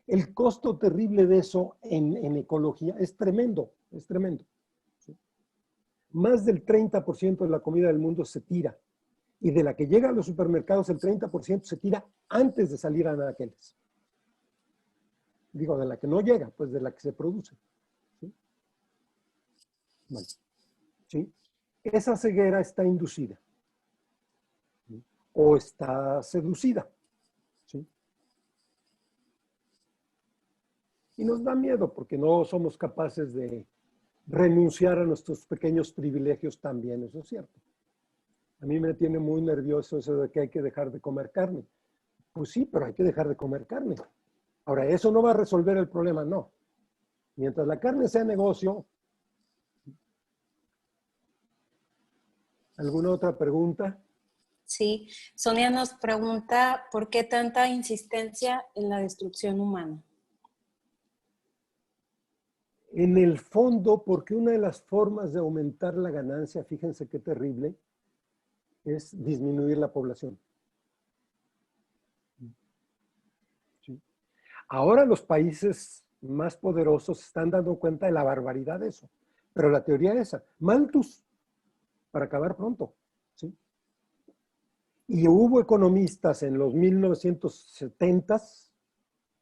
El costo terrible de eso en ecología es tremendo, es tremendo. ¿Sí? Más del 30% de la comida del mundo se tira. Y de la que llega a los supermercados, el 30% se tira antes de salir a anaqueles. Digo, de la que no llega, pues de la que se produce. ¿Sí? Bueno, ¿sí? Esa ceguera está inducida, ¿sí? O está seducida, ¿sí? Y nos da miedo porque no somos capaces de renunciar a nuestros pequeños privilegios también, eso es cierto. A mí me tiene muy nervioso eso de que hay que dejar de comer carne. Pues sí, pero hay que dejar de comer carne. Ahora, ¿eso no va a resolver el problema? No. Mientras la carne sea negocio. ¿Alguna otra pregunta? Sí, Sonia nos pregunta, ¿por qué tanta insistencia en la destrucción humana? En el fondo, porque una de las formas de aumentar la ganancia, fíjense qué terrible, es disminuir la población. ¿Sí? Ahora los países más poderosos se están dando cuenta de la barbaridad de eso. Pero la teoría es esa, Malthus, para acabar pronto. ¿Sí? Y hubo economistas en los 1970s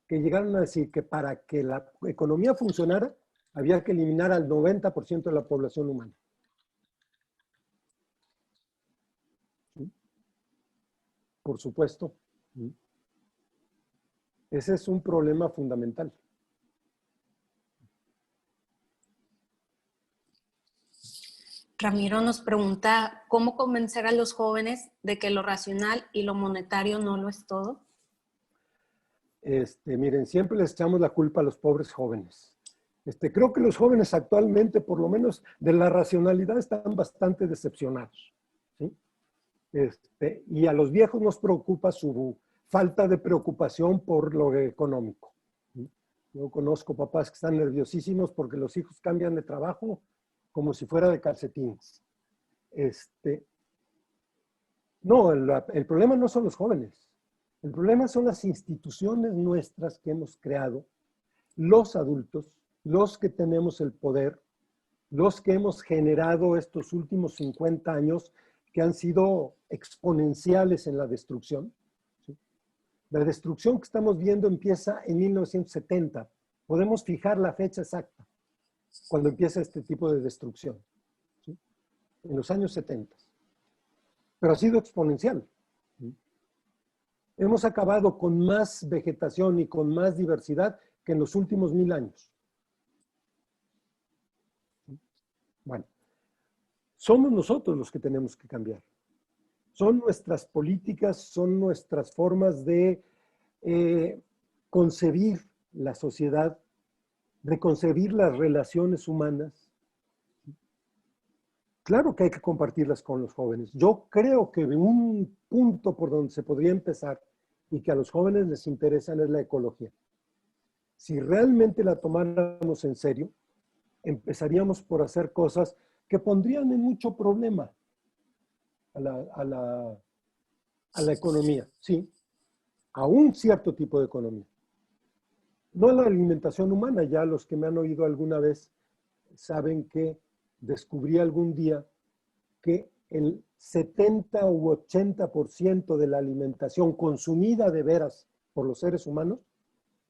que llegaron a decir que para que la economía funcionara, Había que eliminar al 90% de la población humana. ¿Sí? Por supuesto. ¿Sí? Ese es un problema fundamental. Ramiro nos pregunta, ¿cómo convencer a los jóvenes de que lo racional y lo monetario no lo es todo? Miren, siempre les echamos la culpa a los pobres jóvenes. Creo que los jóvenes actualmente, por lo menos de la racionalidad, están bastante decepcionados. ¿Sí? Y a los viejos nos preocupa su falta de preocupación por lo económico. ¿Sí? Yo conozco papás que están nerviosísimos porque los hijos cambian de trabajo como si fuera de calcetines. No, el problema no son los jóvenes. El problema son las instituciones nuestras que hemos creado, los adultos, los que tenemos el poder, los que hemos generado estos últimos 50 años que han sido exponenciales en la destrucción. ¿Sí? La destrucción que estamos viendo empieza en 1970. Podemos fijar la fecha exacta cuando empieza este tipo de destrucción. ¿Sí? En los años 70. Pero ha sido exponencial. ¿Sí? Hemos acabado con más vegetación y con más diversidad que en los últimos 1000 años. Bueno, somos nosotros los que tenemos que cambiar. Son nuestras políticas, son nuestras formas de concebir la sociedad, de concebir las relaciones humanas. Claro que hay que compartirlas con los jóvenes. Yo creo que un punto por donde se podría empezar y que a los jóvenes les interesa es la ecología. Si realmente la tomáramos en serio, empezaríamos por hacer cosas que pondrían en mucho problema a la economía, ¿sí? A un cierto tipo de economía. No a la alimentación humana, ya los que me han oído alguna vez saben que descubrí algún día que el 70 u 80% de la alimentación consumida de veras por los seres humanos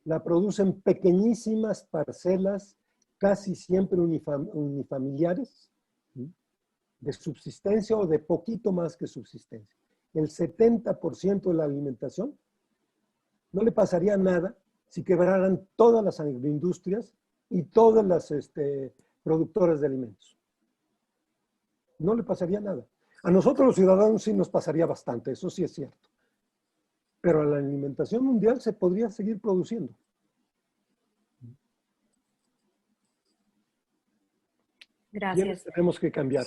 la producen pequeñísimas parcelas, casi siempre unifamiliares, ¿sí? De subsistencia o de poquito más que subsistencia. El 70% de la alimentación no le pasaría nada si quebraran todas las agroindustrias y todas las productoras de alimentos. No le pasaría nada. A nosotros los ciudadanos sí nos pasaría bastante, eso sí es cierto. Pero a la alimentación mundial se podría seguir produciendo. Gracias. Tenemos que cambiar.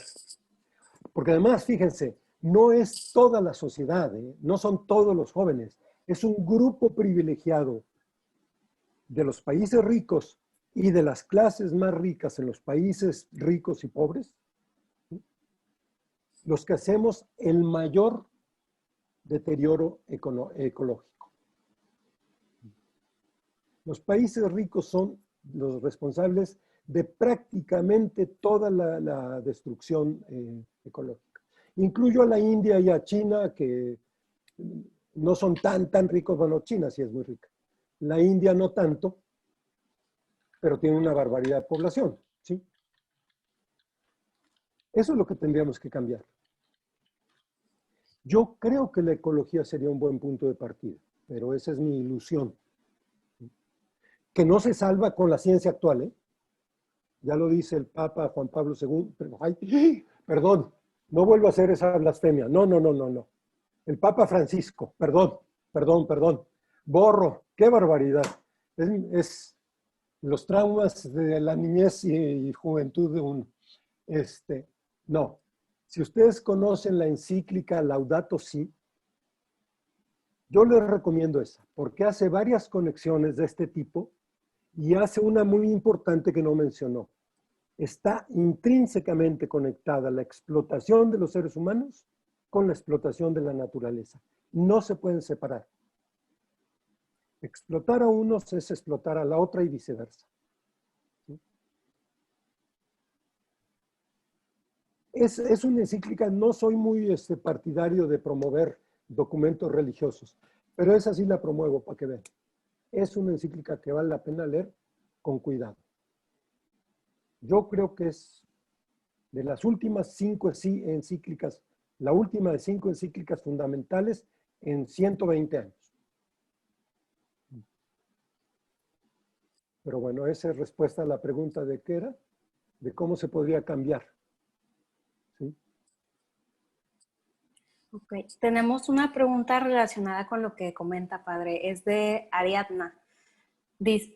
Porque además, fíjense, no es toda la sociedad, no son todos los jóvenes. Es un grupo privilegiado de los países ricos y de las clases más ricas en los países ricos y pobres, ¿sí? Los que hacemos el mayor deterioro ecológico. Los países ricos son los responsables de prácticamente toda la destrucción ecológica. Incluyo a la India y a China, que no son tan ricos. Bueno, China sí es muy rica. La India no tanto, pero tiene una barbaridad de población, ¿sí? Eso es lo que tendríamos que cambiar. Yo creo que la ecología sería un buen punto de partida, pero esa es mi ilusión. Que no se salva con la ciencia actual, ¿eh? Ya lo dice el Papa Juan Pablo II. Perdón, no vuelvo a hacer esa blasfemia. No. El Papa Francisco, perdón. Borro, qué barbaridad. Es los traumas de la niñez y juventud de uno. No. Si ustedes conocen la encíclica Laudato Si, yo les recomiendo esa, porque hace varias conexiones de este tipo y hace una muy importante que no mencionó. Está intrínsecamente conectada la explotación de los seres humanos con la explotación de la naturaleza. No se pueden separar. Explotar a unos es explotar a la otra y viceversa. ¿Sí? Es una encíclica, no soy muy partidario de promover documentos religiosos, pero esa sí la promuevo para que vean. Es una encíclica que vale la pena leer con cuidado. Yo creo que es de las últimas 5 encíclicas, la última de 5 encíclicas fundamentales en 120 años. Pero bueno, esa es respuesta a la pregunta de qué era, de cómo se podría cambiar. ¿Sí? Ok, tenemos una pregunta relacionada con lo que comenta, padre. Es de Ariadna.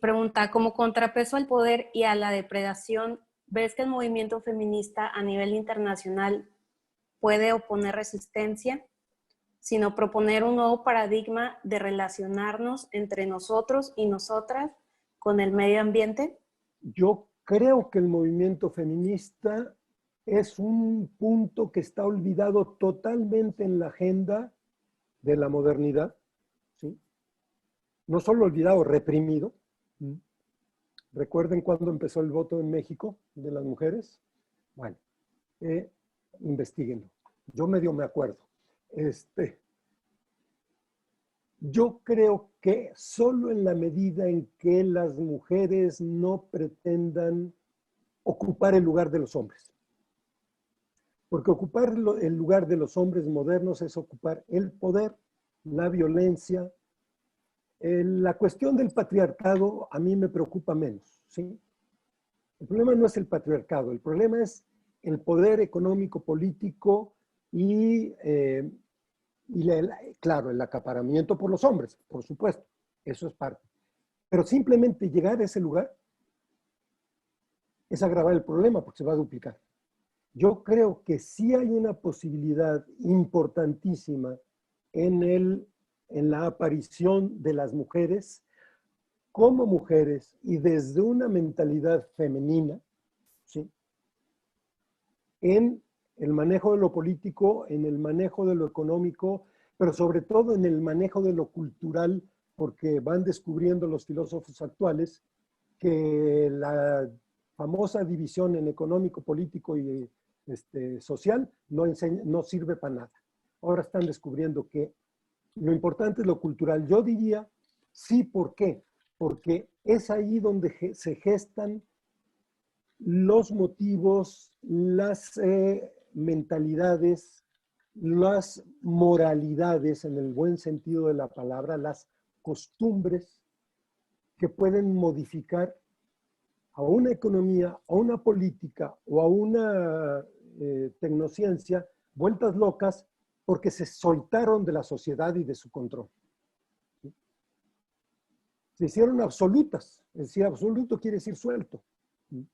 Pregunta, como contrapeso al poder y a la depredación, ¿ves que el movimiento feminista a nivel internacional puede oponer resistencia, sino proponer un nuevo paradigma de relacionarnos entre nosotros y nosotras con el medio ambiente? Yo creo que el movimiento feminista es un punto que está olvidado totalmente en la agenda de la modernidad, ¿sí? No solo olvidado, reprimido. ¿Recuerden cuándo empezó el voto en México de las mujeres? Bueno, investíguenlo. Yo medio me acuerdo. Yo creo que solo en la medida en que las mujeres no pretendan ocupar el lugar de los hombres. Porque ocupar el lugar de los hombres modernos es ocupar el poder, la violencia. La cuestión del patriarcado a mí me preocupa menos, ¿sí? El problema no es el patriarcado, el problema es el poder económico, político y claro, el acaparamiento por los hombres, por supuesto, eso es parte. Pero simplemente llegar a ese lugar es agravar el problema porque se va a duplicar. Yo creo que sí hay una posibilidad importantísima en la aparición de las mujeres como mujeres y desde una mentalidad femenina, ¿sí? En el manejo de lo político, en el manejo de lo económico, pero sobre todo en el manejo de lo cultural, porque van descubriendo los filósofos actuales que la famosa división en económico, político y social no sirve para nada. Ahora están descubriendo que lo importante es lo cultural. Yo diría, sí, ¿por qué? Porque es ahí donde se gestan los motivos, las mentalidades, las moralidades en el buen sentido de la palabra, las costumbres que pueden modificar a una economía, a una política o a una tecnociencia vueltas locas porque se soltaron de la sociedad y de su control. ¿Sí? Se hicieron absolutas, es decir, absoluto quiere decir suelto. ¿Sí?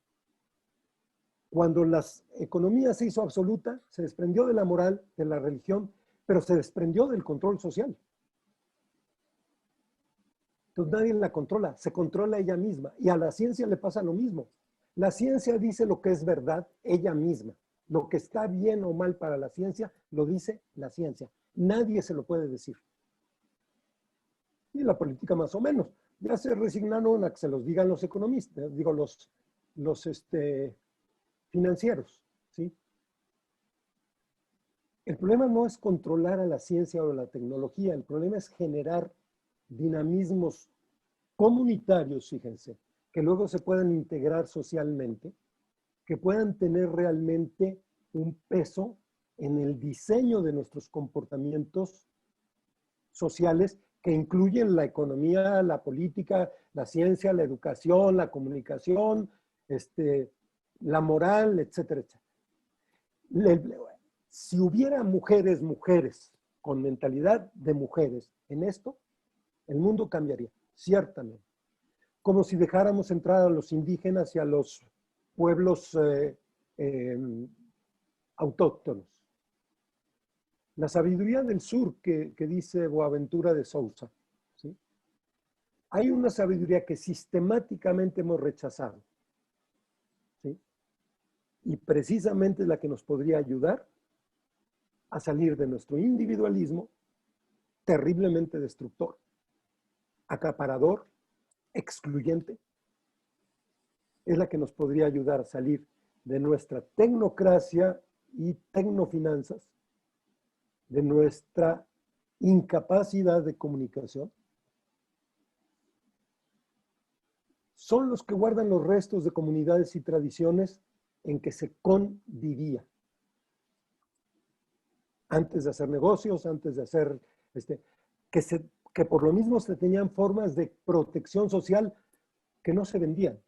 Cuando la economía se hizo absoluta, se desprendió de la moral, de la religión, pero se desprendió del control social. Entonces nadie la controla, se controla ella misma. Y a la ciencia le pasa lo mismo. La ciencia dice lo que es verdad ella misma. Lo que está bien o mal para la ciencia, lo dice la ciencia. Nadie se lo puede decir. Y la política más o menos. Ya se resignaron a que se los digan los economistas, digo, los financieros, ¿sí? El problema no es controlar a la ciencia o a la tecnología, el problema es generar dinamismos comunitarios, fíjense, que luego se puedan integrar socialmente, que puedan tener realmente un peso en el diseño de nuestros comportamientos sociales que incluyen la economía, la política, la ciencia, la educación, la comunicación, la moral, etcétera, etcétera. Si hubiera mujeres con mentalidad de mujeres en esto, el mundo cambiaría, ciertamente. Como si dejáramos entrar a los indígenas y a los pueblos autóctonos. La sabiduría del sur que dice Boaventura de Sousa, ¿sí? Hay una sabiduría que sistemáticamente hemos rechazado, ¿sí? Y precisamente es la que nos podría ayudar a salir de nuestro individualismo terriblemente destructor, acaparador, excluyente. Es la que nos podría ayudar a salir de nuestra tecnocracia y tecnofinanzas, de nuestra incapacidad de comunicación, son los que guardan los restos de comunidades y tradiciones en que se convivía. Antes de hacer negocios, antes de hacer, que por lo mismo se tenían formas de protección social que no se vendían.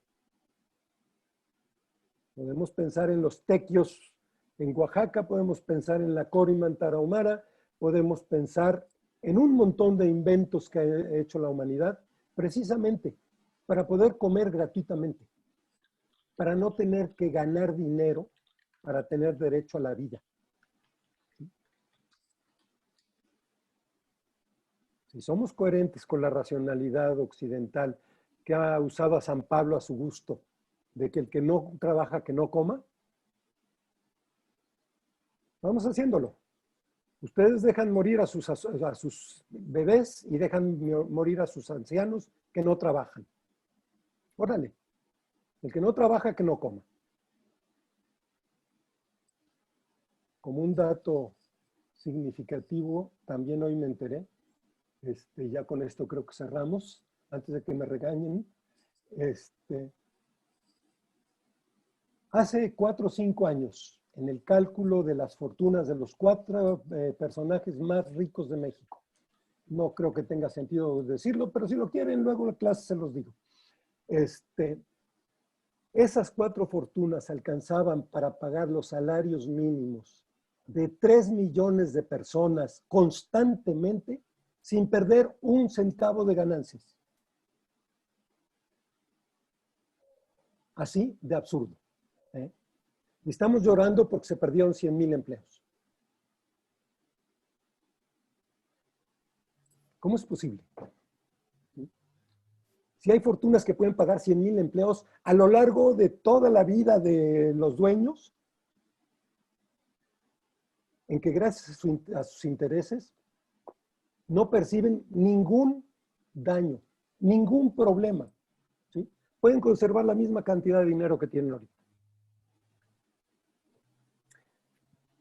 Podemos pensar en los tequios en Oaxaca, podemos pensar en la corima en Tarahumara, podemos pensar en un montón de inventos que ha hecho la humanidad, precisamente para poder comer gratuitamente, para no tener que ganar dinero para tener derecho a la vida. Si somos coherentes con la racionalidad occidental que ha usado a San Pablo a su gusto, de que el que no trabaja, que no coma, vamos haciéndolo. Ustedes dejan morir a sus bebés y dejan morir a sus ancianos que no trabajan. Órale, el que no trabaja, que no coma. Como un dato significativo, también hoy me enteré, ya con esto creo que cerramos, antes de que me regañen, hace 4 o 5 años, en el cálculo de las fortunas de los 4 personajes más ricos de México, no creo que tenga sentido decirlo, pero si lo quieren, luego en la clase se los digo. Esas 4 fortunas alcanzaban para pagar los salarios mínimos de 3 millones de personas constantemente, sin perder un centavo de ganancias. Así de absurdo. Y estamos llorando porque se perdieron 100,000 empleos. ¿Cómo es posible? Si hay fortunas que pueden pagar 100,000 empleos a lo largo de toda la vida de los dueños, en que gracias a sus intereses no perciben ningún daño, ningún problema, ¿sí? Pueden conservar la misma cantidad de dinero que tienen ahorita.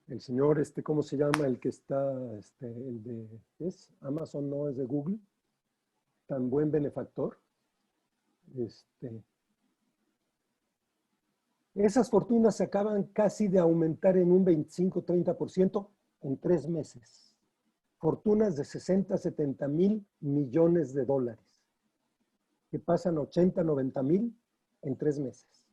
El señor, ¿cómo se llama? El que está, el de, ¿es Amazon? No, es de Google. Tan buen benefactor. Esas fortunas se acaban casi de aumentar en un 25-30% en 3 meses. Fortunas de 60-70 mil millones de dólares, que pasan 80-90 mil en 3 meses.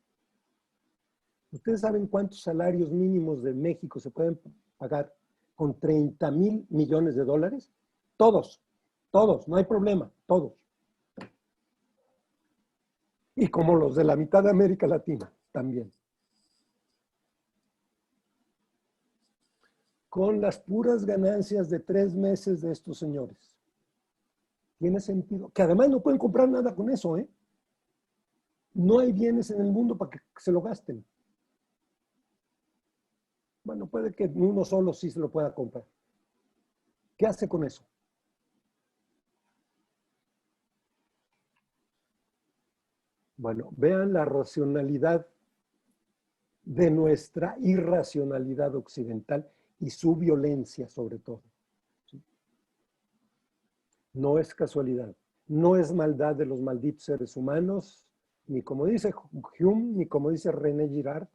¿Ustedes saben cuántos salarios mínimos de México se pueden pagar con 30 mil millones de dólares? Todos, no hay problema, todos. Y como los de la mitad de América Latina también. Con las puras ganancias de 3 meses de estos señores. ¿Tiene sentido? Que además no pueden comprar nada con eso, ¿eh? No hay bienes en el mundo para que se lo gasten. Bueno, puede que uno solo sí se lo pueda comprar. ¿Qué hace con eso? Bueno, vean la racionalidad de nuestra irracionalidad occidental y su violencia sobre todo. ¿Sí? No es casualidad, no es maldad de los malditos seres humanos, ni como dice Hume, ni como dice René Girard,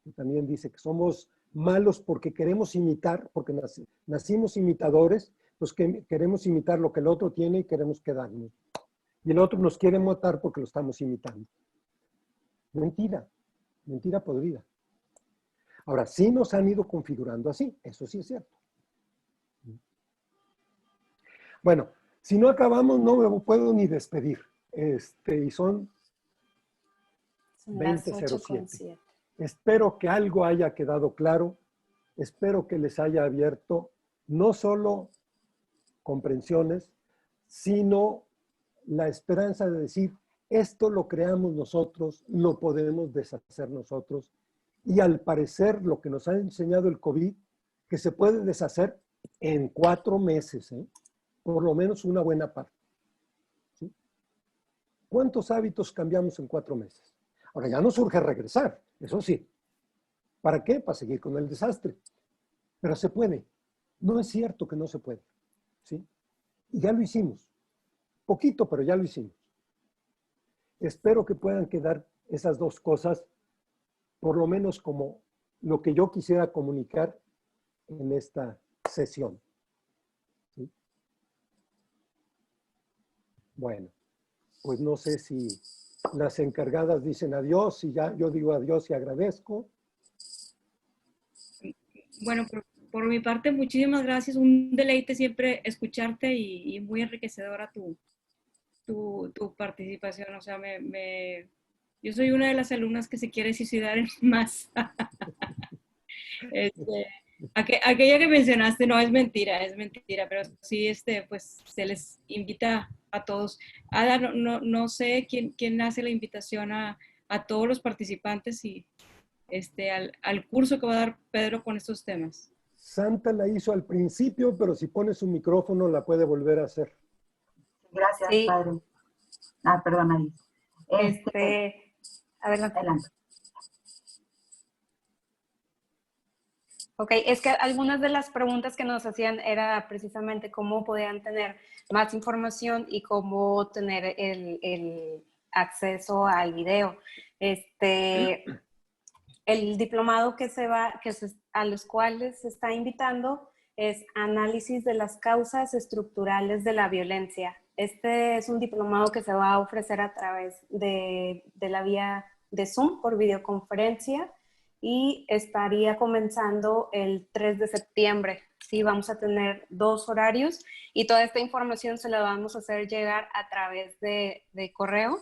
que también dice que somos malos porque queremos imitar, porque nacimos imitadores, pues que queremos imitar lo que el otro tiene y queremos quedarnos. Y el otro nos quiere matar porque lo estamos imitando. Mentira, mentira podrida. Ahora, sí nos han ido configurando así, eso sí es cierto. Bueno, si no acabamos, no me puedo ni despedir. Y son 20:07. Espero que algo haya quedado claro. Espero que les haya abierto no solo comprensiones, sino la esperanza de decir, esto lo creamos nosotros, lo podemos deshacer nosotros. Y al parecer, lo que nos ha enseñado el COVID, que se puede deshacer en 4 meses, ¿eh? Por lo menos una buena parte. ¿Sí? ¿Cuántos hábitos cambiamos en 4 meses? Ahora ya no surge regresar, eso sí. ¿Para qué? Para seguir con el desastre. Pero se puede. No es cierto que no se puede. ¿Sí? Y ya lo hicimos. Poquito, pero ya lo hicimos. espero que puedan quedar esas dos cosas, por lo menos como lo que yo quisiera comunicar en esta sesión. ¿Sí? Bueno, pues no sé si las encargadas dicen adiós y ya yo digo adiós y agradezco. Bueno, por mi parte, muchísimas gracias. Un deleite siempre escucharte y muy enriquecedora tu participación. O sea, yo soy una de las alumnas que se quiere suicidar en más. Aquella que mencionaste no es mentira, pero sí, pues se les invita a todos. Ada, no sé quién hace la invitación a todos los participantes y al curso que va a dar Pedro con estos temas. Santa la hizo al principio, pero si pone su micrófono la puede volver a hacer. Gracias, Sí. padre. Perdón, Alice. Adelante. Adelante. Ok, es que algunas de las preguntas que nos hacían era precisamente cómo podían tener más información y cómo tener el acceso al video. El diplomado a los cuales se está invitando es Análisis de las causas estructurales de la violencia. Este es un diplomado que se va a ofrecer a través de la vía de Zoom por videoconferencia y estaría comenzando el 3 de septiembre. Sí, vamos a tener 2 horarios y toda esta información se la vamos a hacer llegar a través de correo.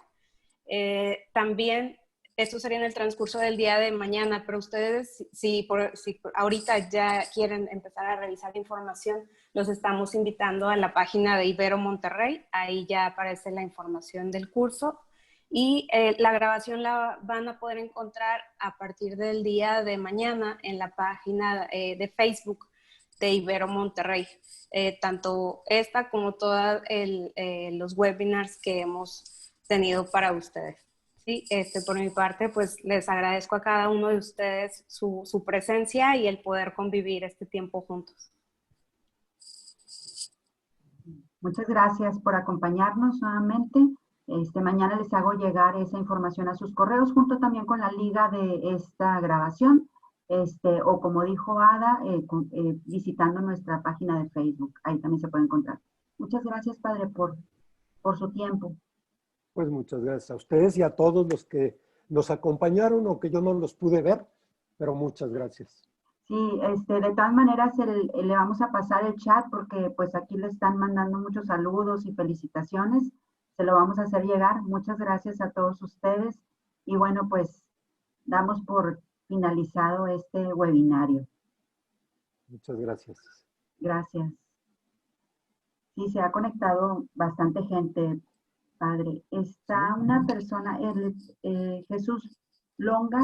También esto sería en el transcurso del día de mañana, pero ustedes, si ahorita ya quieren empezar a revisar información, los estamos invitando a la página de Ibero Monterrey. Ahí ya aparece la información del curso. Y la grabación la van a poder encontrar a partir del día de mañana en la página de Facebook de Ibero Monterrey. Tanto esta como todos los webinars que hemos tenido para ustedes. Sí, por mi parte, pues les agradezco a cada uno de ustedes su presencia y el poder convivir este tiempo juntos. Muchas gracias por acompañarnos nuevamente. Mañana les hago llegar esa información a sus correos, junto también con la liga de esta grabación, o como dijo Ada, visitando nuestra página de Facebook. Ahí también se puede encontrar. Muchas gracias, padre, por su tiempo. Pues muchas gracias a ustedes y a todos los que nos acompañaron o que yo no los pude ver, pero muchas gracias. Sí, de todas maneras le vamos a pasar el chat porque pues aquí le están mandando muchos saludos y felicitaciones. Se lo vamos a hacer llegar. Muchas gracias a todos ustedes. Y bueno, pues damos por finalizado este webinario. Muchas gracias. Gracias. Sí, se ha conectado bastante gente, padre. Está una persona, Jesús Longa.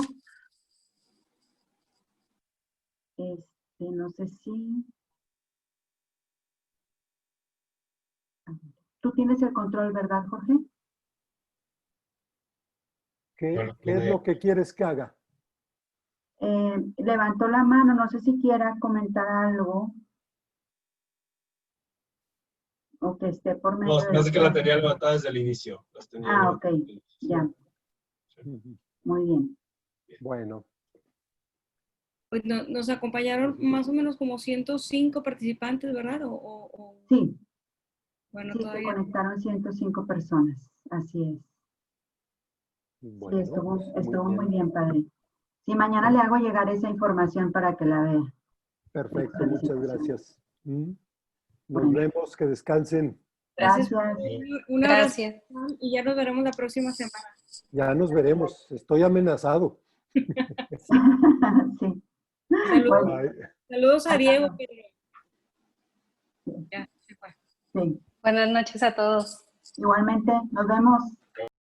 No sé si... Tú tienes el control, ¿verdad, Jorge? ¿Qué es lo que quieres que haga? Levantó la mano, no sé si quiera comentar algo. O que esté por medio. No, me hace que la tenía levantada desde el inicio. Ok, ya. Muy bien. Bueno. Pues nos acompañaron más o menos como 105 participantes, ¿verdad? Sí. Bueno, sí, todavía se conectaron 105 personas, así es. Bueno, sí, estuvo muy bien, padre. Sí, mañana le hago llegar esa información para que la vea. Perfecto, muchas gracias. Nos Bueno. vemos, que descansen. Gracias. Un abrazo y ya nos veremos la próxima semana. Ya nos veremos, estoy amenazado. Sí. Saludos a Diego. Ya, se fue. Sí. Buenas noches a todos. Igualmente, nos vemos.